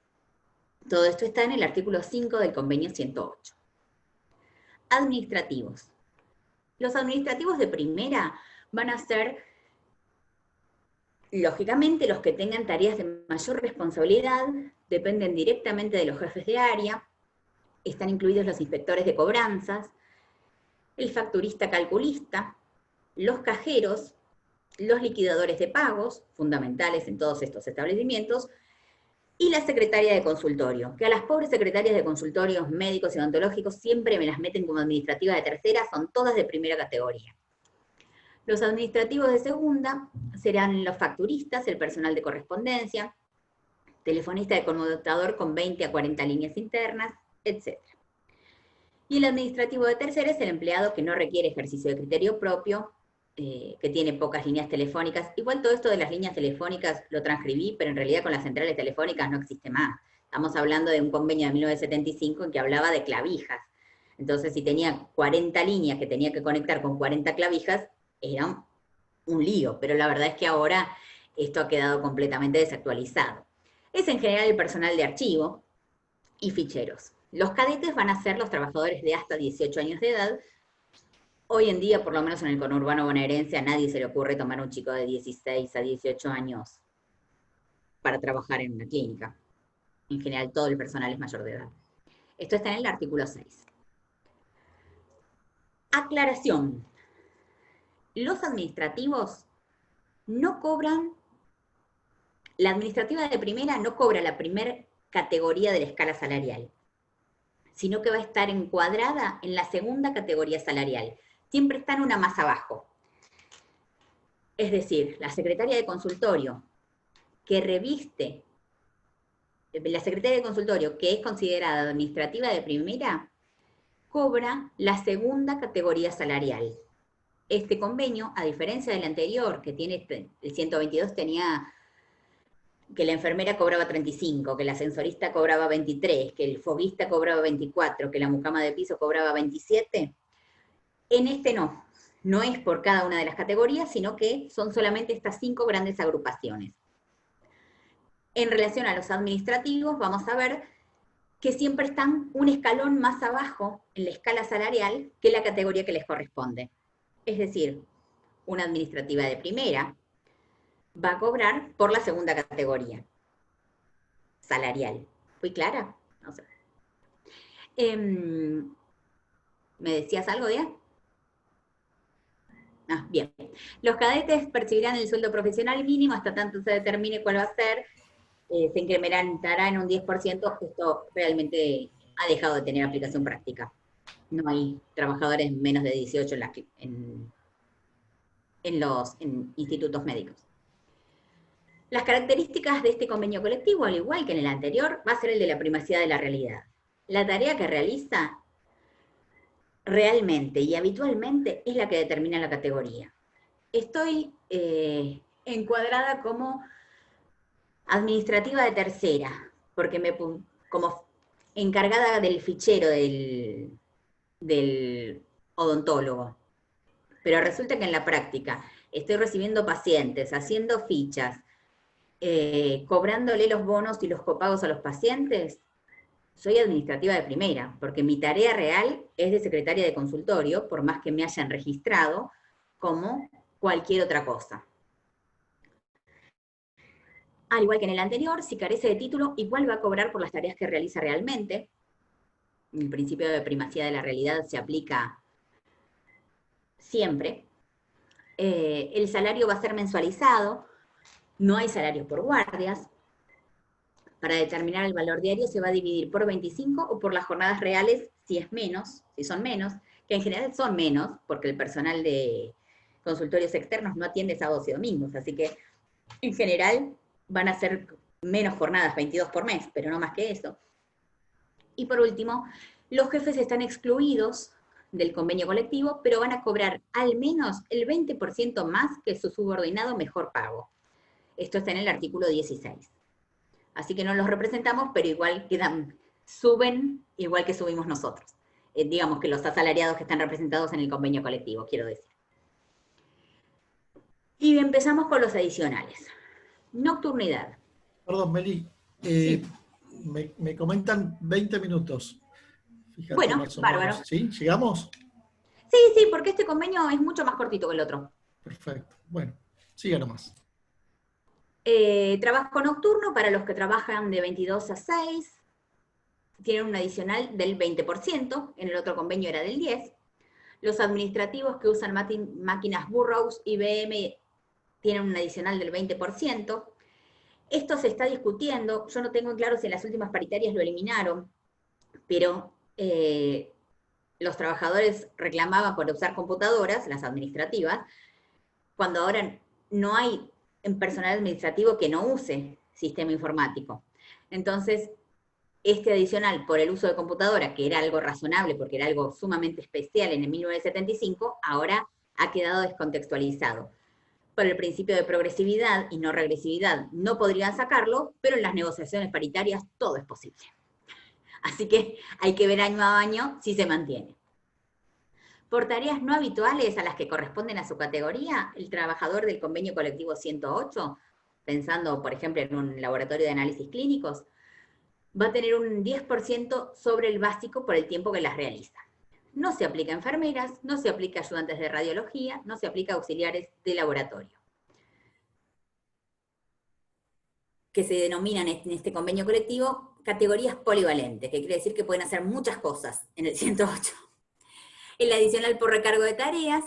Todo esto está en el artículo 5 del convenio 108. Administrativos. Los administrativos de primera van a ser, lógicamente, los que tengan tareas de mayor responsabilidad, dependen directamente de los jefes de área, están incluidos los inspectores de cobranzas, el facturista calculista, los cajeros, los liquidadores de pagos, fundamentales en todos estos establecimientos, y la secretaria de consultorio, que a las pobres secretarias de consultorios médicos y odontológicos siempre me las meten como administrativas de tercera, son todas de primera categoría. Los administrativos de segunda serán los facturistas, el personal de correspondencia, telefonista de conmutador con 20 a 40 líneas internas, etc. Y el administrativo de tercera es el empleado que no requiere ejercicio de criterio propio, que tiene pocas líneas telefónicas. Igual todo esto de las líneas telefónicas lo transcribí, pero en realidad con las centrales telefónicas no existe más. Estamos hablando de un convenio de 1975 en que hablaba de clavijas. Entonces, si tenía 40 líneas que tenía que conectar con 40 clavijas, era un lío, pero la verdad es que ahora esto ha quedado completamente desactualizado. Es en general el personal de archivo y ficheros. Los cadetes van a ser los trabajadores de hasta 18 años de edad. Hoy en día, por lo menos en el conurbano bonaerense, a nadie se le ocurre tomar un chico de 16 a 18 años para trabajar en una clínica. En general, todo el personal es mayor de edad. Esto está en el artículo 6. Aclaración. Los administrativos no cobran, la administrativa de primera no cobra la primera categoría de la escala salarial, sino que va a estar encuadrada en la segunda categoría salarial. Siempre está en una más abajo. Es decir, la secretaria de consultorio que reviste, la secretaria de consultorio que es considerada administrativa de primera, cobra la segunda categoría salarial. Este convenio, a diferencia del anterior, que tiene el 122 tenía que la enfermera cobraba 35, que la ascensorista cobraba 23, que el foguista cobraba 24, que la mucama de piso cobraba 27, en este no. No es por cada una de las categorías, sino que son solamente estas 5 grandes agrupaciones. En relación a los administrativos, vamos a ver que siempre están un escalón más abajo en la escala salarial que la categoría que les corresponde. Es decir, una administrativa de primera va a cobrar por la segunda categoría salarial. ¿Fui clara? No sé. ¿Me decías algo, Dia? Ah, bien. Los cadetes percibirán el sueldo profesional mínimo hasta tanto se determine cuál va a ser. Se incrementará en un 10%. Esto realmente ha dejado de tener aplicación práctica. No hay trabajadores menos de 18 en los institutos médicos. Las características de este convenio colectivo, al igual que en el anterior, va a ser el de la primacía de la realidad. La tarea que realiza realmente y habitualmente es la que determina la categoría. Estoy encuadrada como administrativa de tercera, porque como encargada del fichero del odontólogo. Pero resulta que en la práctica estoy recibiendo pacientes, haciendo fichas, cobrándole los bonos y los copagos a los pacientes. Soy administrativa de primera, porque mi tarea real es de secretaria de consultorio, por más que me hayan registrado como cualquier otra cosa. Al igual que en el anterior, si carece de título, igual va a cobrar por las tareas que realiza realmente. El principio de primacía de la realidad se aplica siempre. El salario va a ser mensualizado, no hay salario por guardias. Para determinar el valor diario se va a dividir por 25 o por las jornadas reales si son menos, que en general son menos, porque el personal de consultorios externos no atiende sábados y domingos, así que en general van a ser menos jornadas, 22 por mes, pero no más que eso. Y por último, los jefes están excluidos del convenio colectivo, pero van a cobrar al menos el 20% más que su subordinado mejor pago. Esto está en el artículo 16. Así que no los representamos, pero igual suben igual que subimos nosotros. Digamos que los asalariados que están representados en el convenio colectivo, quiero decir. Y empezamos con los adicionales. Nocturnidad. Perdón, Meli. Sí. Me comentan 20 minutos. Fíjate, bueno, más o bárbaro. menos. ¿Sí? ¿Llegamos? Sí, porque este convenio es mucho más cortito que el otro. Perfecto. Bueno, siga nomás. Trabajo nocturno para los que trabajan de 22 a 6. Tienen un adicional del 20%, en el otro convenio era del 10%. Los administrativos que usan máquinas Burroughs, IBM, tienen un adicional del 20%. Esto se está discutiendo, yo no tengo en claro si en las últimas paritarias lo eliminaron, pero los trabajadores reclamaban por usar computadoras, las administrativas, cuando ahora no hay personal administrativo que no use sistema informático. Entonces, este adicional por el uso de computadora, que era algo razonable porque era algo sumamente especial en el 1975, ahora ha quedado descontextualizado. Por el principio de progresividad y no regresividad no podrían sacarlo, pero en las negociaciones paritarias todo es posible. Así que hay que ver año a año si se mantiene. Por tareas no habituales a las que corresponden a su categoría, el trabajador del convenio colectivo 108, pensando por ejemplo en un laboratorio de análisis clínicos, va a tener un 10% sobre el básico por el tiempo que las realiza. No se aplica a enfermeras, no se aplica a ayudantes de radiología, no se aplica a auxiliares de laboratorio. Que se denominan en este convenio colectivo categorías polivalentes, que quiere decir que pueden hacer muchas cosas en el 108. El adicional por recargo de tareas,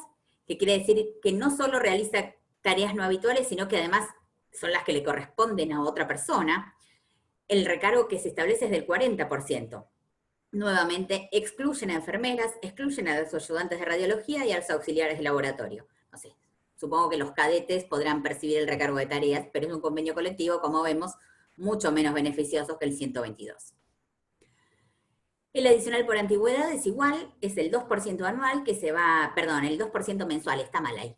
que quiere decir que no solo realiza tareas no habituales, sino que además son las que le corresponden a otra persona. El recargo que se establece es del 40%. Nuevamente, excluyen a enfermeras, excluyen a los ayudantes de radiología y a los auxiliares de laboratorio. No sé, supongo que los cadetes podrán percibir el recargo de tareas, pero es un convenio colectivo, como vemos, mucho menos beneficioso que el 122. El adicional por antigüedad es igual, es el 2% anual que se va, perdón, el 2% mensual, está mal ahí,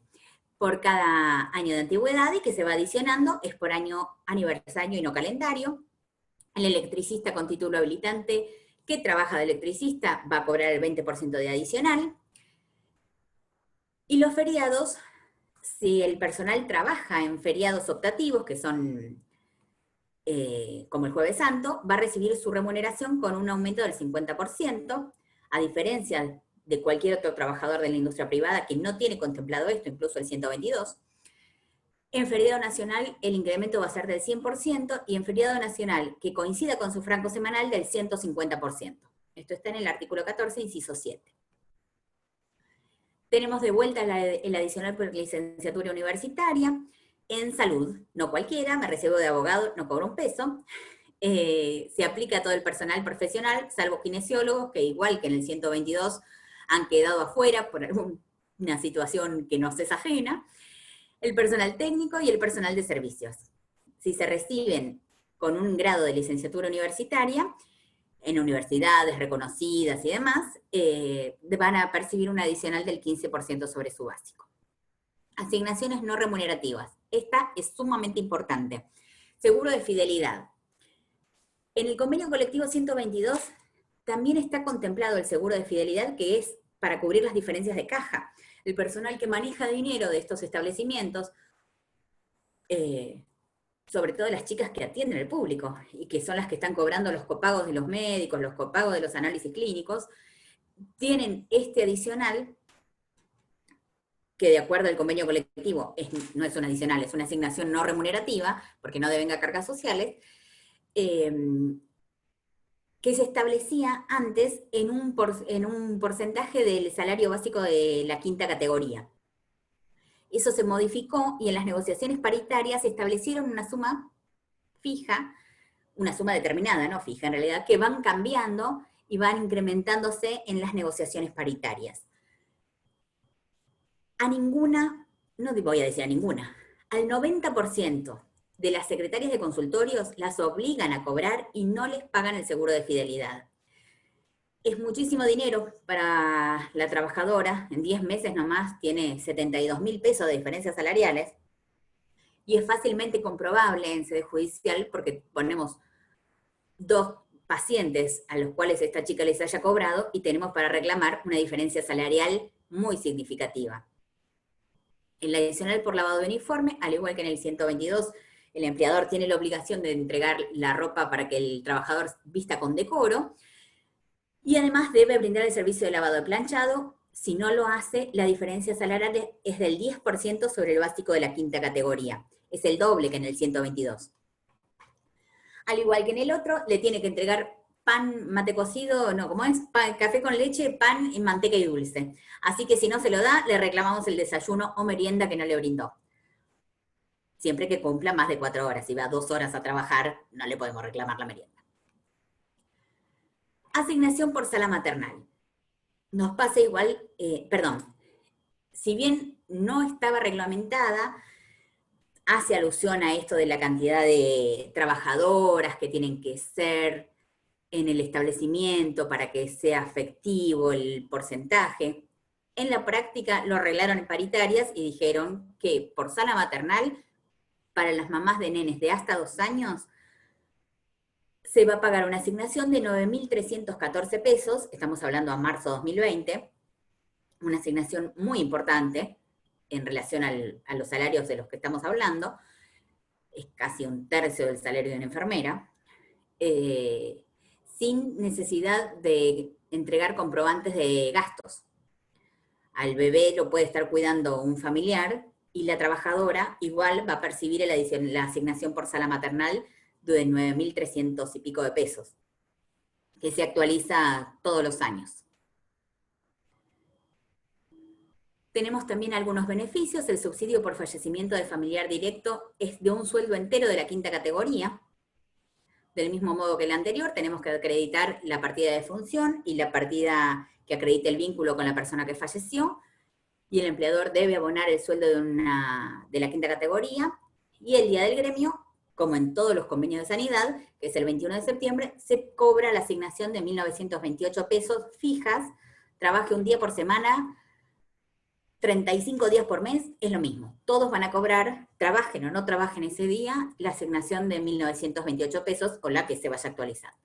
por cada año de antigüedad y que se va adicionando, es por año, aniversario y no calendario. El electricista con título habilitante que trabaja de electricista va a cobrar el 20% de adicional. Y los feriados, si el personal trabaja en feriados optativos, que son como el Jueves Santo, va a recibir su remuneración con un aumento del 50%, a diferencia de cualquier otro trabajador de la industria privada que no tiene contemplado esto, incluso el 122. En feriado nacional el incremento va a ser del 100% y en feriado nacional que coincida con su franco semanal del 150%. Esto está en el artículo 14, inciso 7. Tenemos de vuelta el adicional por licenciatura universitaria. En salud, no cualquiera, me recibo de abogado, no cobro un peso. Se aplica a todo el personal profesional, salvo kinesiólogos, que igual que en el 122 han quedado afuera por alguna situación que nos es ajena. El personal técnico y el personal de servicios. Si se reciben con un grado de licenciatura universitaria, en universidades reconocidas y demás, van a percibir un adicional del 15% sobre su básico. Asignaciones no remunerativas. Esta es sumamente importante. Seguro de fidelidad. En el convenio colectivo 122 también está contemplado el seguro de fidelidad, que es para cubrir las diferencias de caja. El personal que maneja dinero de estos establecimientos, sobre todo las chicas que atienden al público, y que son las que están cobrando los copagos de los médicos, los copagos de los análisis clínicos, tienen este adicional, que de acuerdo al convenio colectivo no es un adicional, es una asignación no remunerativa, porque no devenga cargas sociales, que se establecía antes en un porcentaje del salario básico de la quinta categoría. Eso se modificó y en las negociaciones paritarias se establecieron una suma fija, una suma determinada, no fija en realidad, que van cambiando y van incrementándose en las negociaciones paritarias. A ninguna, no voy a decir a ninguna, al 90% de las secretarias de consultorios las obligan a cobrar y no les pagan el seguro de fidelidad. Es muchísimo dinero para la trabajadora, en 10 meses nomás tiene 72.000 pesos de diferencias salariales, y es fácilmente comprobable en sede judicial porque ponemos 2 pacientes a los cuales esta chica les haya cobrado y tenemos para reclamar una diferencia salarial muy significativa. En la adicional por lavado de uniforme, al igual que en el 122, el empleador tiene la obligación de entregar la ropa para que el trabajador vista con decoro, y además debe brindar el servicio de lavado de planchado. Si no lo hace, la diferencia salarial es del 10% sobre el básico de la quinta categoría. Es el doble que en el 122. Al igual que en el otro, le tiene que entregar pan, mate cocido, no, ¿cómo es? Café con leche, pan, y manteca y dulce. Así que si no se lo da, le reclamamos el desayuno o merienda que no le brindó. Siempre que cumpla más de 4 horas. Si va 2 horas a trabajar, no le podemos reclamar la merienda. Asignación por sala maternal. Nos pasa igual, si bien no estaba reglamentada, hace alusión a esto de la cantidad de trabajadoras que tienen que ser en el establecimiento para que sea efectivo el porcentaje. En la práctica lo arreglaron en paritarias y dijeron que por sala maternal, para las mamás de nenes de hasta 2 años, se va a pagar una asignación de 9.314 pesos, estamos hablando a marzo 2020, una asignación muy importante en relación a los salarios de los que estamos hablando, es casi 1/3 del salario de una enfermera, sin necesidad de entregar comprobantes de gastos. Al bebé lo puede estar cuidando un familiar y la trabajadora igual va a percibir la asignación por sala maternal de 9.300 y pico de pesos, que se actualiza todos los años. Tenemos también algunos beneficios. El subsidio por fallecimiento de familiar directo es de un sueldo entero de la 5ª categoría. Del mismo modo que el anterior, tenemos que acreditar la partida de función y la partida que acredite el vínculo con la persona que falleció, y el empleador debe abonar el sueldo de la 5ª categoría, y el día del gremio, como en todos los convenios de sanidad, que es el 21 de septiembre, se cobra la asignación de 1.928 pesos fijas, trabaje un día por semana, 35 días por mes, es lo mismo. Todos van a cobrar, trabajen o no trabajen ese día, la asignación de 1.928 pesos o la que se vaya actualizando.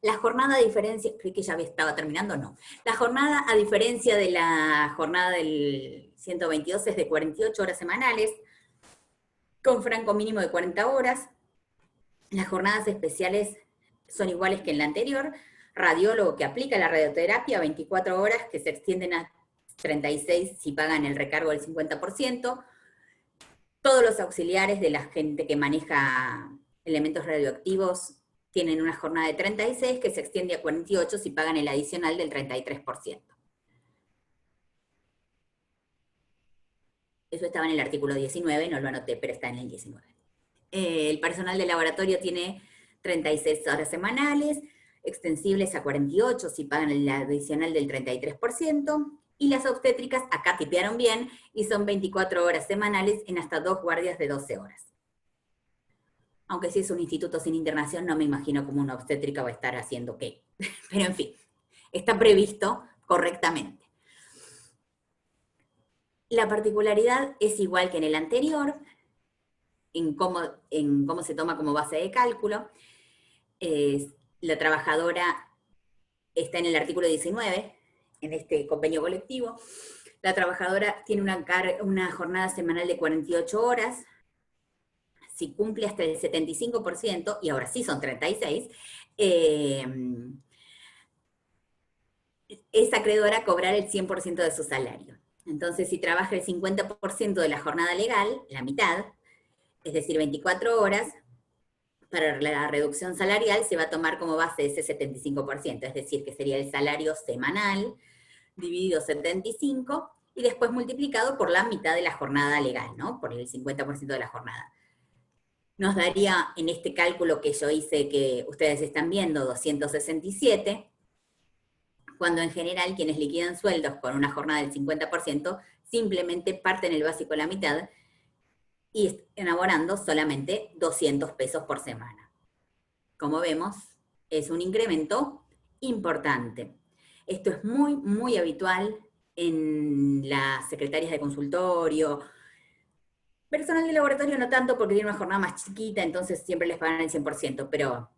La jornada, a diferencia, creí que ya estaba terminando, no. La jornada, a diferencia de la jornada del 122, es de 48 horas semanales, con franco mínimo de 40 horas. Las jornadas especiales son iguales que en la anterior. Radiólogo que aplica la radioterapia, 24 horas, que se extienden a 36 si pagan el recargo del 50%. Todos los auxiliares de la gente que maneja elementos radioactivos tienen una jornada de 36 que se extiende a 48 si pagan el adicional del 33%. Eso estaba en el artículo 19, no lo anoté, pero está en el 19. El personal de laboratorio tiene 36 horas semanales, extensibles a 48 si pagan el adicional del 33%, y las obstétricas, acá tipearon bien, y son 24 horas semanales en hasta 2 guardias de 12 horas. Aunque si es un instituto sin internación, no me imagino cómo una obstétrica va a estar haciendo qué. Pero en fin, está previsto correctamente. La particularidad es igual que en el anterior, en cómo se toma como base de cálculo. La trabajadora está en el artículo 19, en este convenio colectivo. La trabajadora tiene una jornada semanal de 48 horas, si cumple hasta el 75%, y ahora sí son 36, es acreedora a cobrar el 100% de su salario. Entonces, si trabaja el 50% de la jornada legal, la mitad, es decir, 24 horas, para la reducción salarial se va a tomar como base ese 75%, es decir, que sería el salario semanal dividido 75 y después multiplicado por la mitad de la jornada legal, ¿no? Por el 50% de la jornada. Nos daría, en este cálculo que yo hice, que ustedes están viendo, 267, cuando en general quienes liquidan sueldos con una jornada del 50% simplemente parten el básico a la mitad y están abonando solamente 200 pesos por semana. Como vemos, es un incremento importante. Esto es muy, muy habitual en las secretarias de consultorio. Personal de laboratorio no tanto porque tiene una jornada más chiquita, entonces siempre les pagan el 100%, pero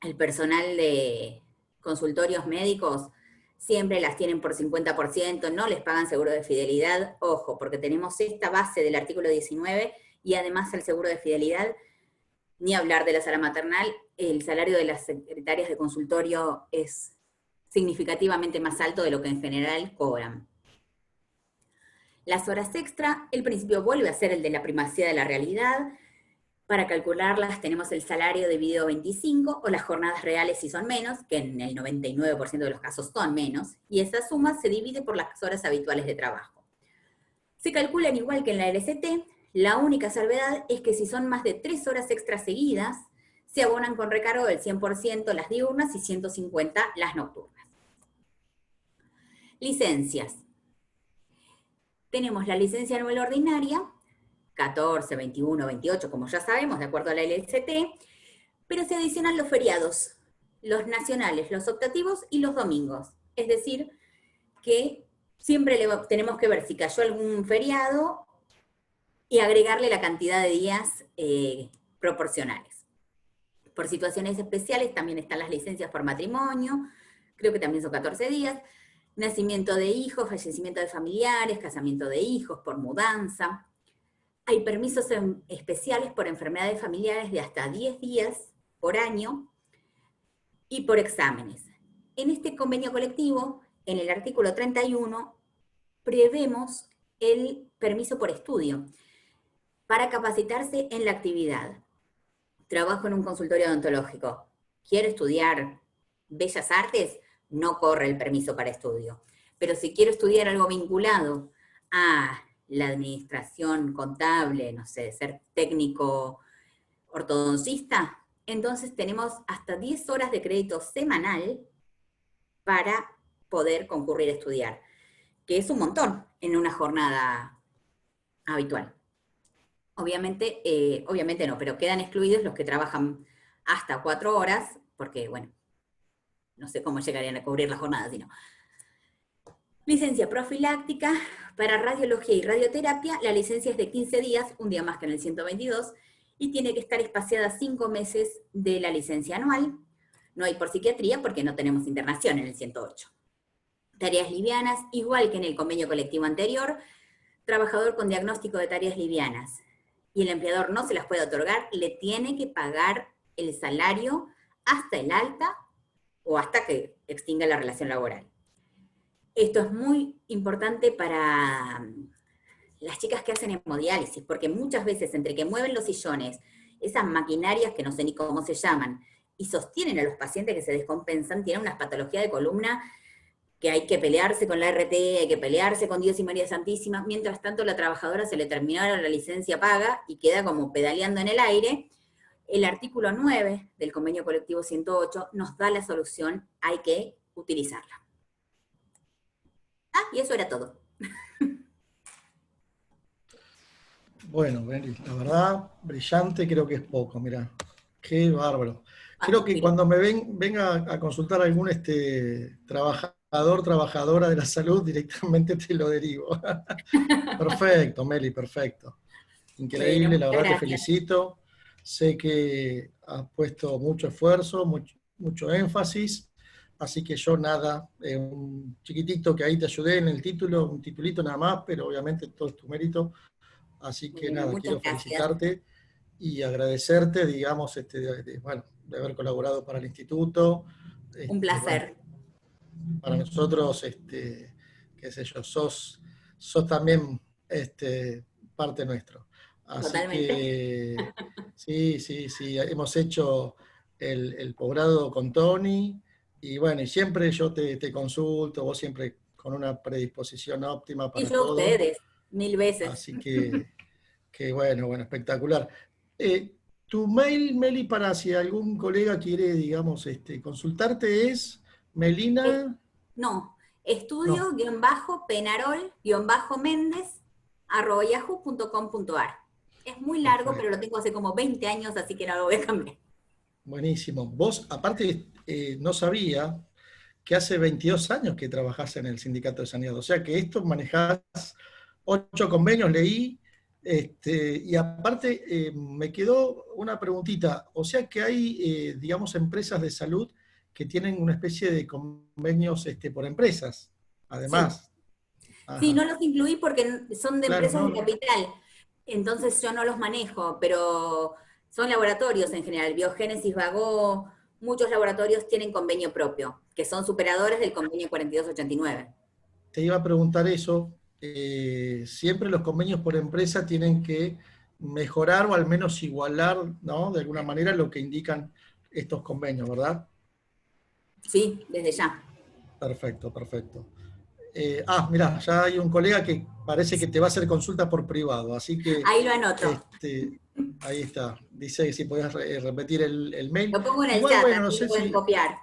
el personal de consultorios médicos siempre las tienen por 50%, no les pagan seguro de fidelidad. Ojo, porque tenemos esta base del artículo 19 y además el seguro de fidelidad, ni hablar de la sala maternal, el salario de las secretarias de consultorio es significativamente más alto de lo que en general cobran. Las horas extra, el principio vuelve a ser el de la primacía de la realidad. Para calcularlas tenemos el salario dividido 25, o las jornadas reales si son menos, que en el 99% de los casos son menos, y esa suma se divide por las horas habituales de trabajo. Se calculan igual que en la LST, la única salvedad es que si son más de 3 horas extras seguidas, se abonan con recargo del 100% las diurnas y 150 las nocturnas. Licencias. Tenemos la licencia anual ordinaria, 14, 21, 28, como ya sabemos, de acuerdo a la LST, pero se adicionan los feriados, los nacionales, los optativos y los domingos. Es decir, que Siempre tenemos que ver si cayó algún feriado y agregarle la cantidad de días proporcionales. Por situaciones especiales también están las licencias por matrimonio, creo que también son 14 días, nacimiento de hijos, fallecimiento de familiares, casamiento de hijos, por mudanza. Hay permisos especiales por enfermedades familiares de hasta 10 días por año y por exámenes. En este convenio colectivo, en el artículo 31, prevemos el permiso por estudio para capacitarse en la actividad. Trabajo en un consultorio odontológico. Quiero estudiar Bellas Artes, no corre el permiso para estudio. Pero si quiero estudiar algo vinculado a la administración contable, no sé, ser técnico ortodoncista, entonces tenemos hasta 10 horas de crédito semanal para poder concurrir a estudiar, que es un montón en una jornada habitual. Obviamente, obviamente no, pero quedan excluidos los que trabajan hasta 4 horas, porque, bueno, no sé cómo llegarían a cubrir la jornada, sino. Licencia profiláctica para radiología y radioterapia, la licencia es de 15 días, un día más que en el 122, y tiene que estar espaciada 5 meses de la licencia anual. No hay por psiquiatría porque no tenemos internación en el 108. Tareas livianas, igual que en el convenio colectivo anterior, trabajador con diagnóstico de tareas livianas, y el empleador no se las puede otorgar, le tiene que pagar el salario hasta el alta o hasta que extinga la relación laboral. Esto es muy importante para las chicas que hacen hemodiálisis, porque muchas veces entre que mueven los sillones, esas maquinarias que no sé ni cómo se llaman, y sostienen a los pacientes que se descompensan, tienen unas patologías de columna que hay que pelearse con la RT, hay que pelearse con Dios y María Santísima, mientras tanto la trabajadora se le terminó la licencia paga y queda como pedaleando en el aire. El artículo 9 del convenio colectivo 108 nos da la solución, hay que utilizarla. Y eso era todo. Bueno, Meli, la verdad, brillante, creo que es poco, mirá. Qué bárbaro. Creo que cuando me venga a consultar algún trabajadora de la salud, directamente te lo derivo. Perfecto, Meli, perfecto. Increíble, Bueno, la verdad gracias. te felicito. Sé que has puesto mucho esfuerzo, mucho énfasis, así que yo nada, un chiquitito que ahí te ayudé en el título, un titulito nada más, pero obviamente todo es tu mérito. Así que Bueno, nada, muchas quiero gracias. felicitarte y agradecerte, digamos, de haber colaborado para el instituto. Un placer. Bueno, para nosotros, qué sé yo, sos también parte nuestro. Así Totalmente. que sí, hemos hecho el posgrado con Tony, y bueno, y siempre yo te consulto, vos siempre con una predisposición óptima Y para yo a todo. ustedes, 1000 veces. Así que bueno, espectacular. Tu mail, Meli, para si algún colega quiere, digamos, consultarte es Melina. No, No, estudio-penarol-méndez@yahoo.com.ar. Es muy largo, pero lo perfecto. tengo hace como 20 años, así que no lo voy a cambiar. Buenísimo. Vos, aparte, no sabía que hace 22 años que trabajás en el Sindicato de Sanidad. O sea que esto manejás 8 convenios, leí. Y aparte, me quedó una preguntita. O sea que hay, digamos, empresas de salud que tienen una especie de convenios por empresas, Sí, además. sí, no Ajá. los incluí porque son de Claro, empresas no, de no. capital, entonces yo no los manejo, pero son laboratorios en general. Biogénesis Vagó, muchos laboratorios tienen convenio propio, que son superadores del convenio 4289. Te iba a preguntar eso. Siempre los convenios por empresa tienen que mejorar o al menos igualar, ¿no? De alguna manera lo que indican estos convenios, ¿verdad? Sí, desde ya. Perfecto, perfecto. Mirá, ya hay un colega que parece que te va a hacer consulta por privado, así que Ahí lo anoto. ahí está. Dice si podías repetir el mail. Lo pongo en el Igual, chat, bueno, no así lo sé pueden si, copiar,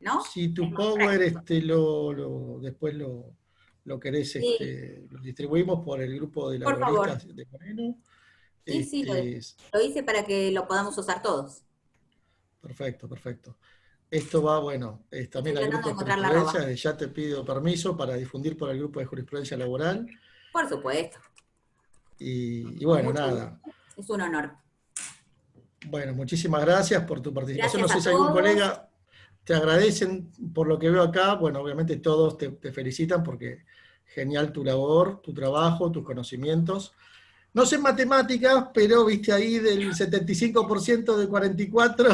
¿no? si Es tu más Power práctico. después lo querés, Sí, lo distribuimos por el grupo de por favor. laboristas de Moreno. Sí, sí, Este, lo hice para que lo podamos usar todos. Perfecto, perfecto. esto va, bueno, también al Estoy grupo de tratando de encontrar la jurisprudencia, arroba. desde ya te pido permiso para difundir por el grupo de jurisprudencia laboral. Por supuesto, Y con bueno, mucho nada. gusto. Es un honor. Bueno, muchísimas gracias por tu participación. No Gracias sé a si algún todos. colega te agradecen por lo que veo acá. Bueno, obviamente todos te felicitan porque genial tu labor, tu trabajo, tus conocimientos. No sé matemáticas, pero viste ahí del 75% de 44.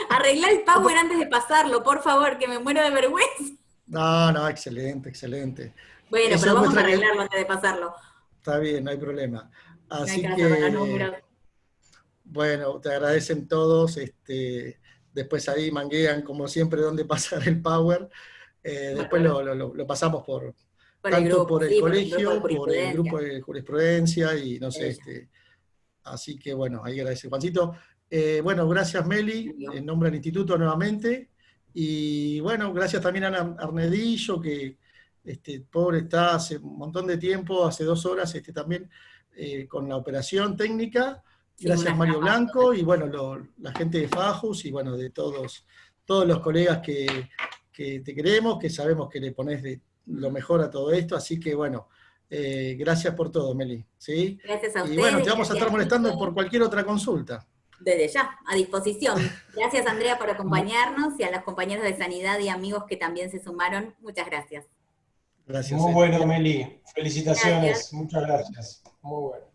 Arreglar el Power antes de pasarlo, por favor, que me muero de vergüenza. No, no, excelente, excelente. Bueno, Eso pero vamos a demuestra que arreglarlo antes de pasarlo. está bien, no hay problema. No hay que Así hacer los que, números. bueno, te agradecen todos. Después ahí manguean, como siempre, dónde pasar el Power. Después Bárbaro. lo pasamos Por el tanto grupo, por el sí, por el grupo de colegio, por el grupo jurisprudencia. de jurisprudencia y no sé, Ella, así que bueno, ahí agradezco. Juancito, bueno, gracias Meli, amigo. en nombre del instituto nuevamente, y bueno, gracias también a Ana Arnedillo, que pobre está hace un montón de tiempo, hace 2 horas también con la operación técnica. Sí, Gracias una Mario capa Blanco, total. y bueno, la gente de Fajus, y bueno, de todos los colegas que te queremos, que sabemos que le pones lo mejor a todo esto, así que bueno, gracias por todo, Meli, ¿sí? Gracias a Y bueno, te ustedes, vamos a estar gracias molestando por Nico. cualquier otra consulta. Desde ya, a disposición. Gracias Andrea por acompañarnos y a los compañeros de Sanidad y amigos que también se sumaron. Muchas gracias. Gracias, Muy bueno, Bien. Meli. Gracias. Felicitaciones. Muchas gracias. Muy bueno.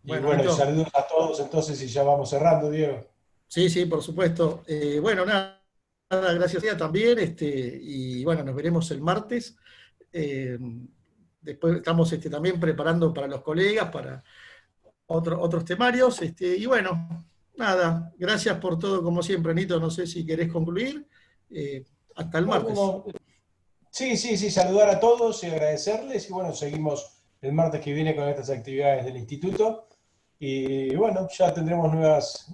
Y Bueno, bueno, y Nito, saludos a todos entonces y ya vamos cerrando, Diego. sí, sí, por supuesto. Bueno, nada, gracias a ella también, y bueno, nos veremos el martes. Eh, Después estamos también preparando para los colegas, para otros temarios, y bueno, nada, gracias por todo como siempre, Nito, no sé si querés concluir. Hasta el No, no, martes. no. Sí, sí, sí, saludar a todos y agradecerles. Y bueno, seguimos el martes que viene con estas actividades del instituto. Y bueno, ya tendremos nuevas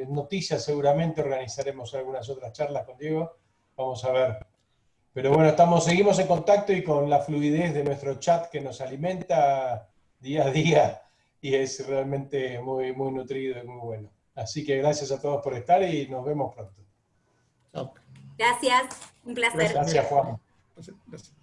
noticias, seguramente organizaremos algunas otras charlas con Diego. Vamos a ver. Pero bueno, seguimos en contacto y con la fluidez de nuestro chat que nos alimenta día a día y es realmente muy, muy nutrido y muy bueno. Así que gracias a todos por estar y nos vemos pronto. Chao. Gracias, un placer. Gracias, Gracias, Meli. Juan. Gracias.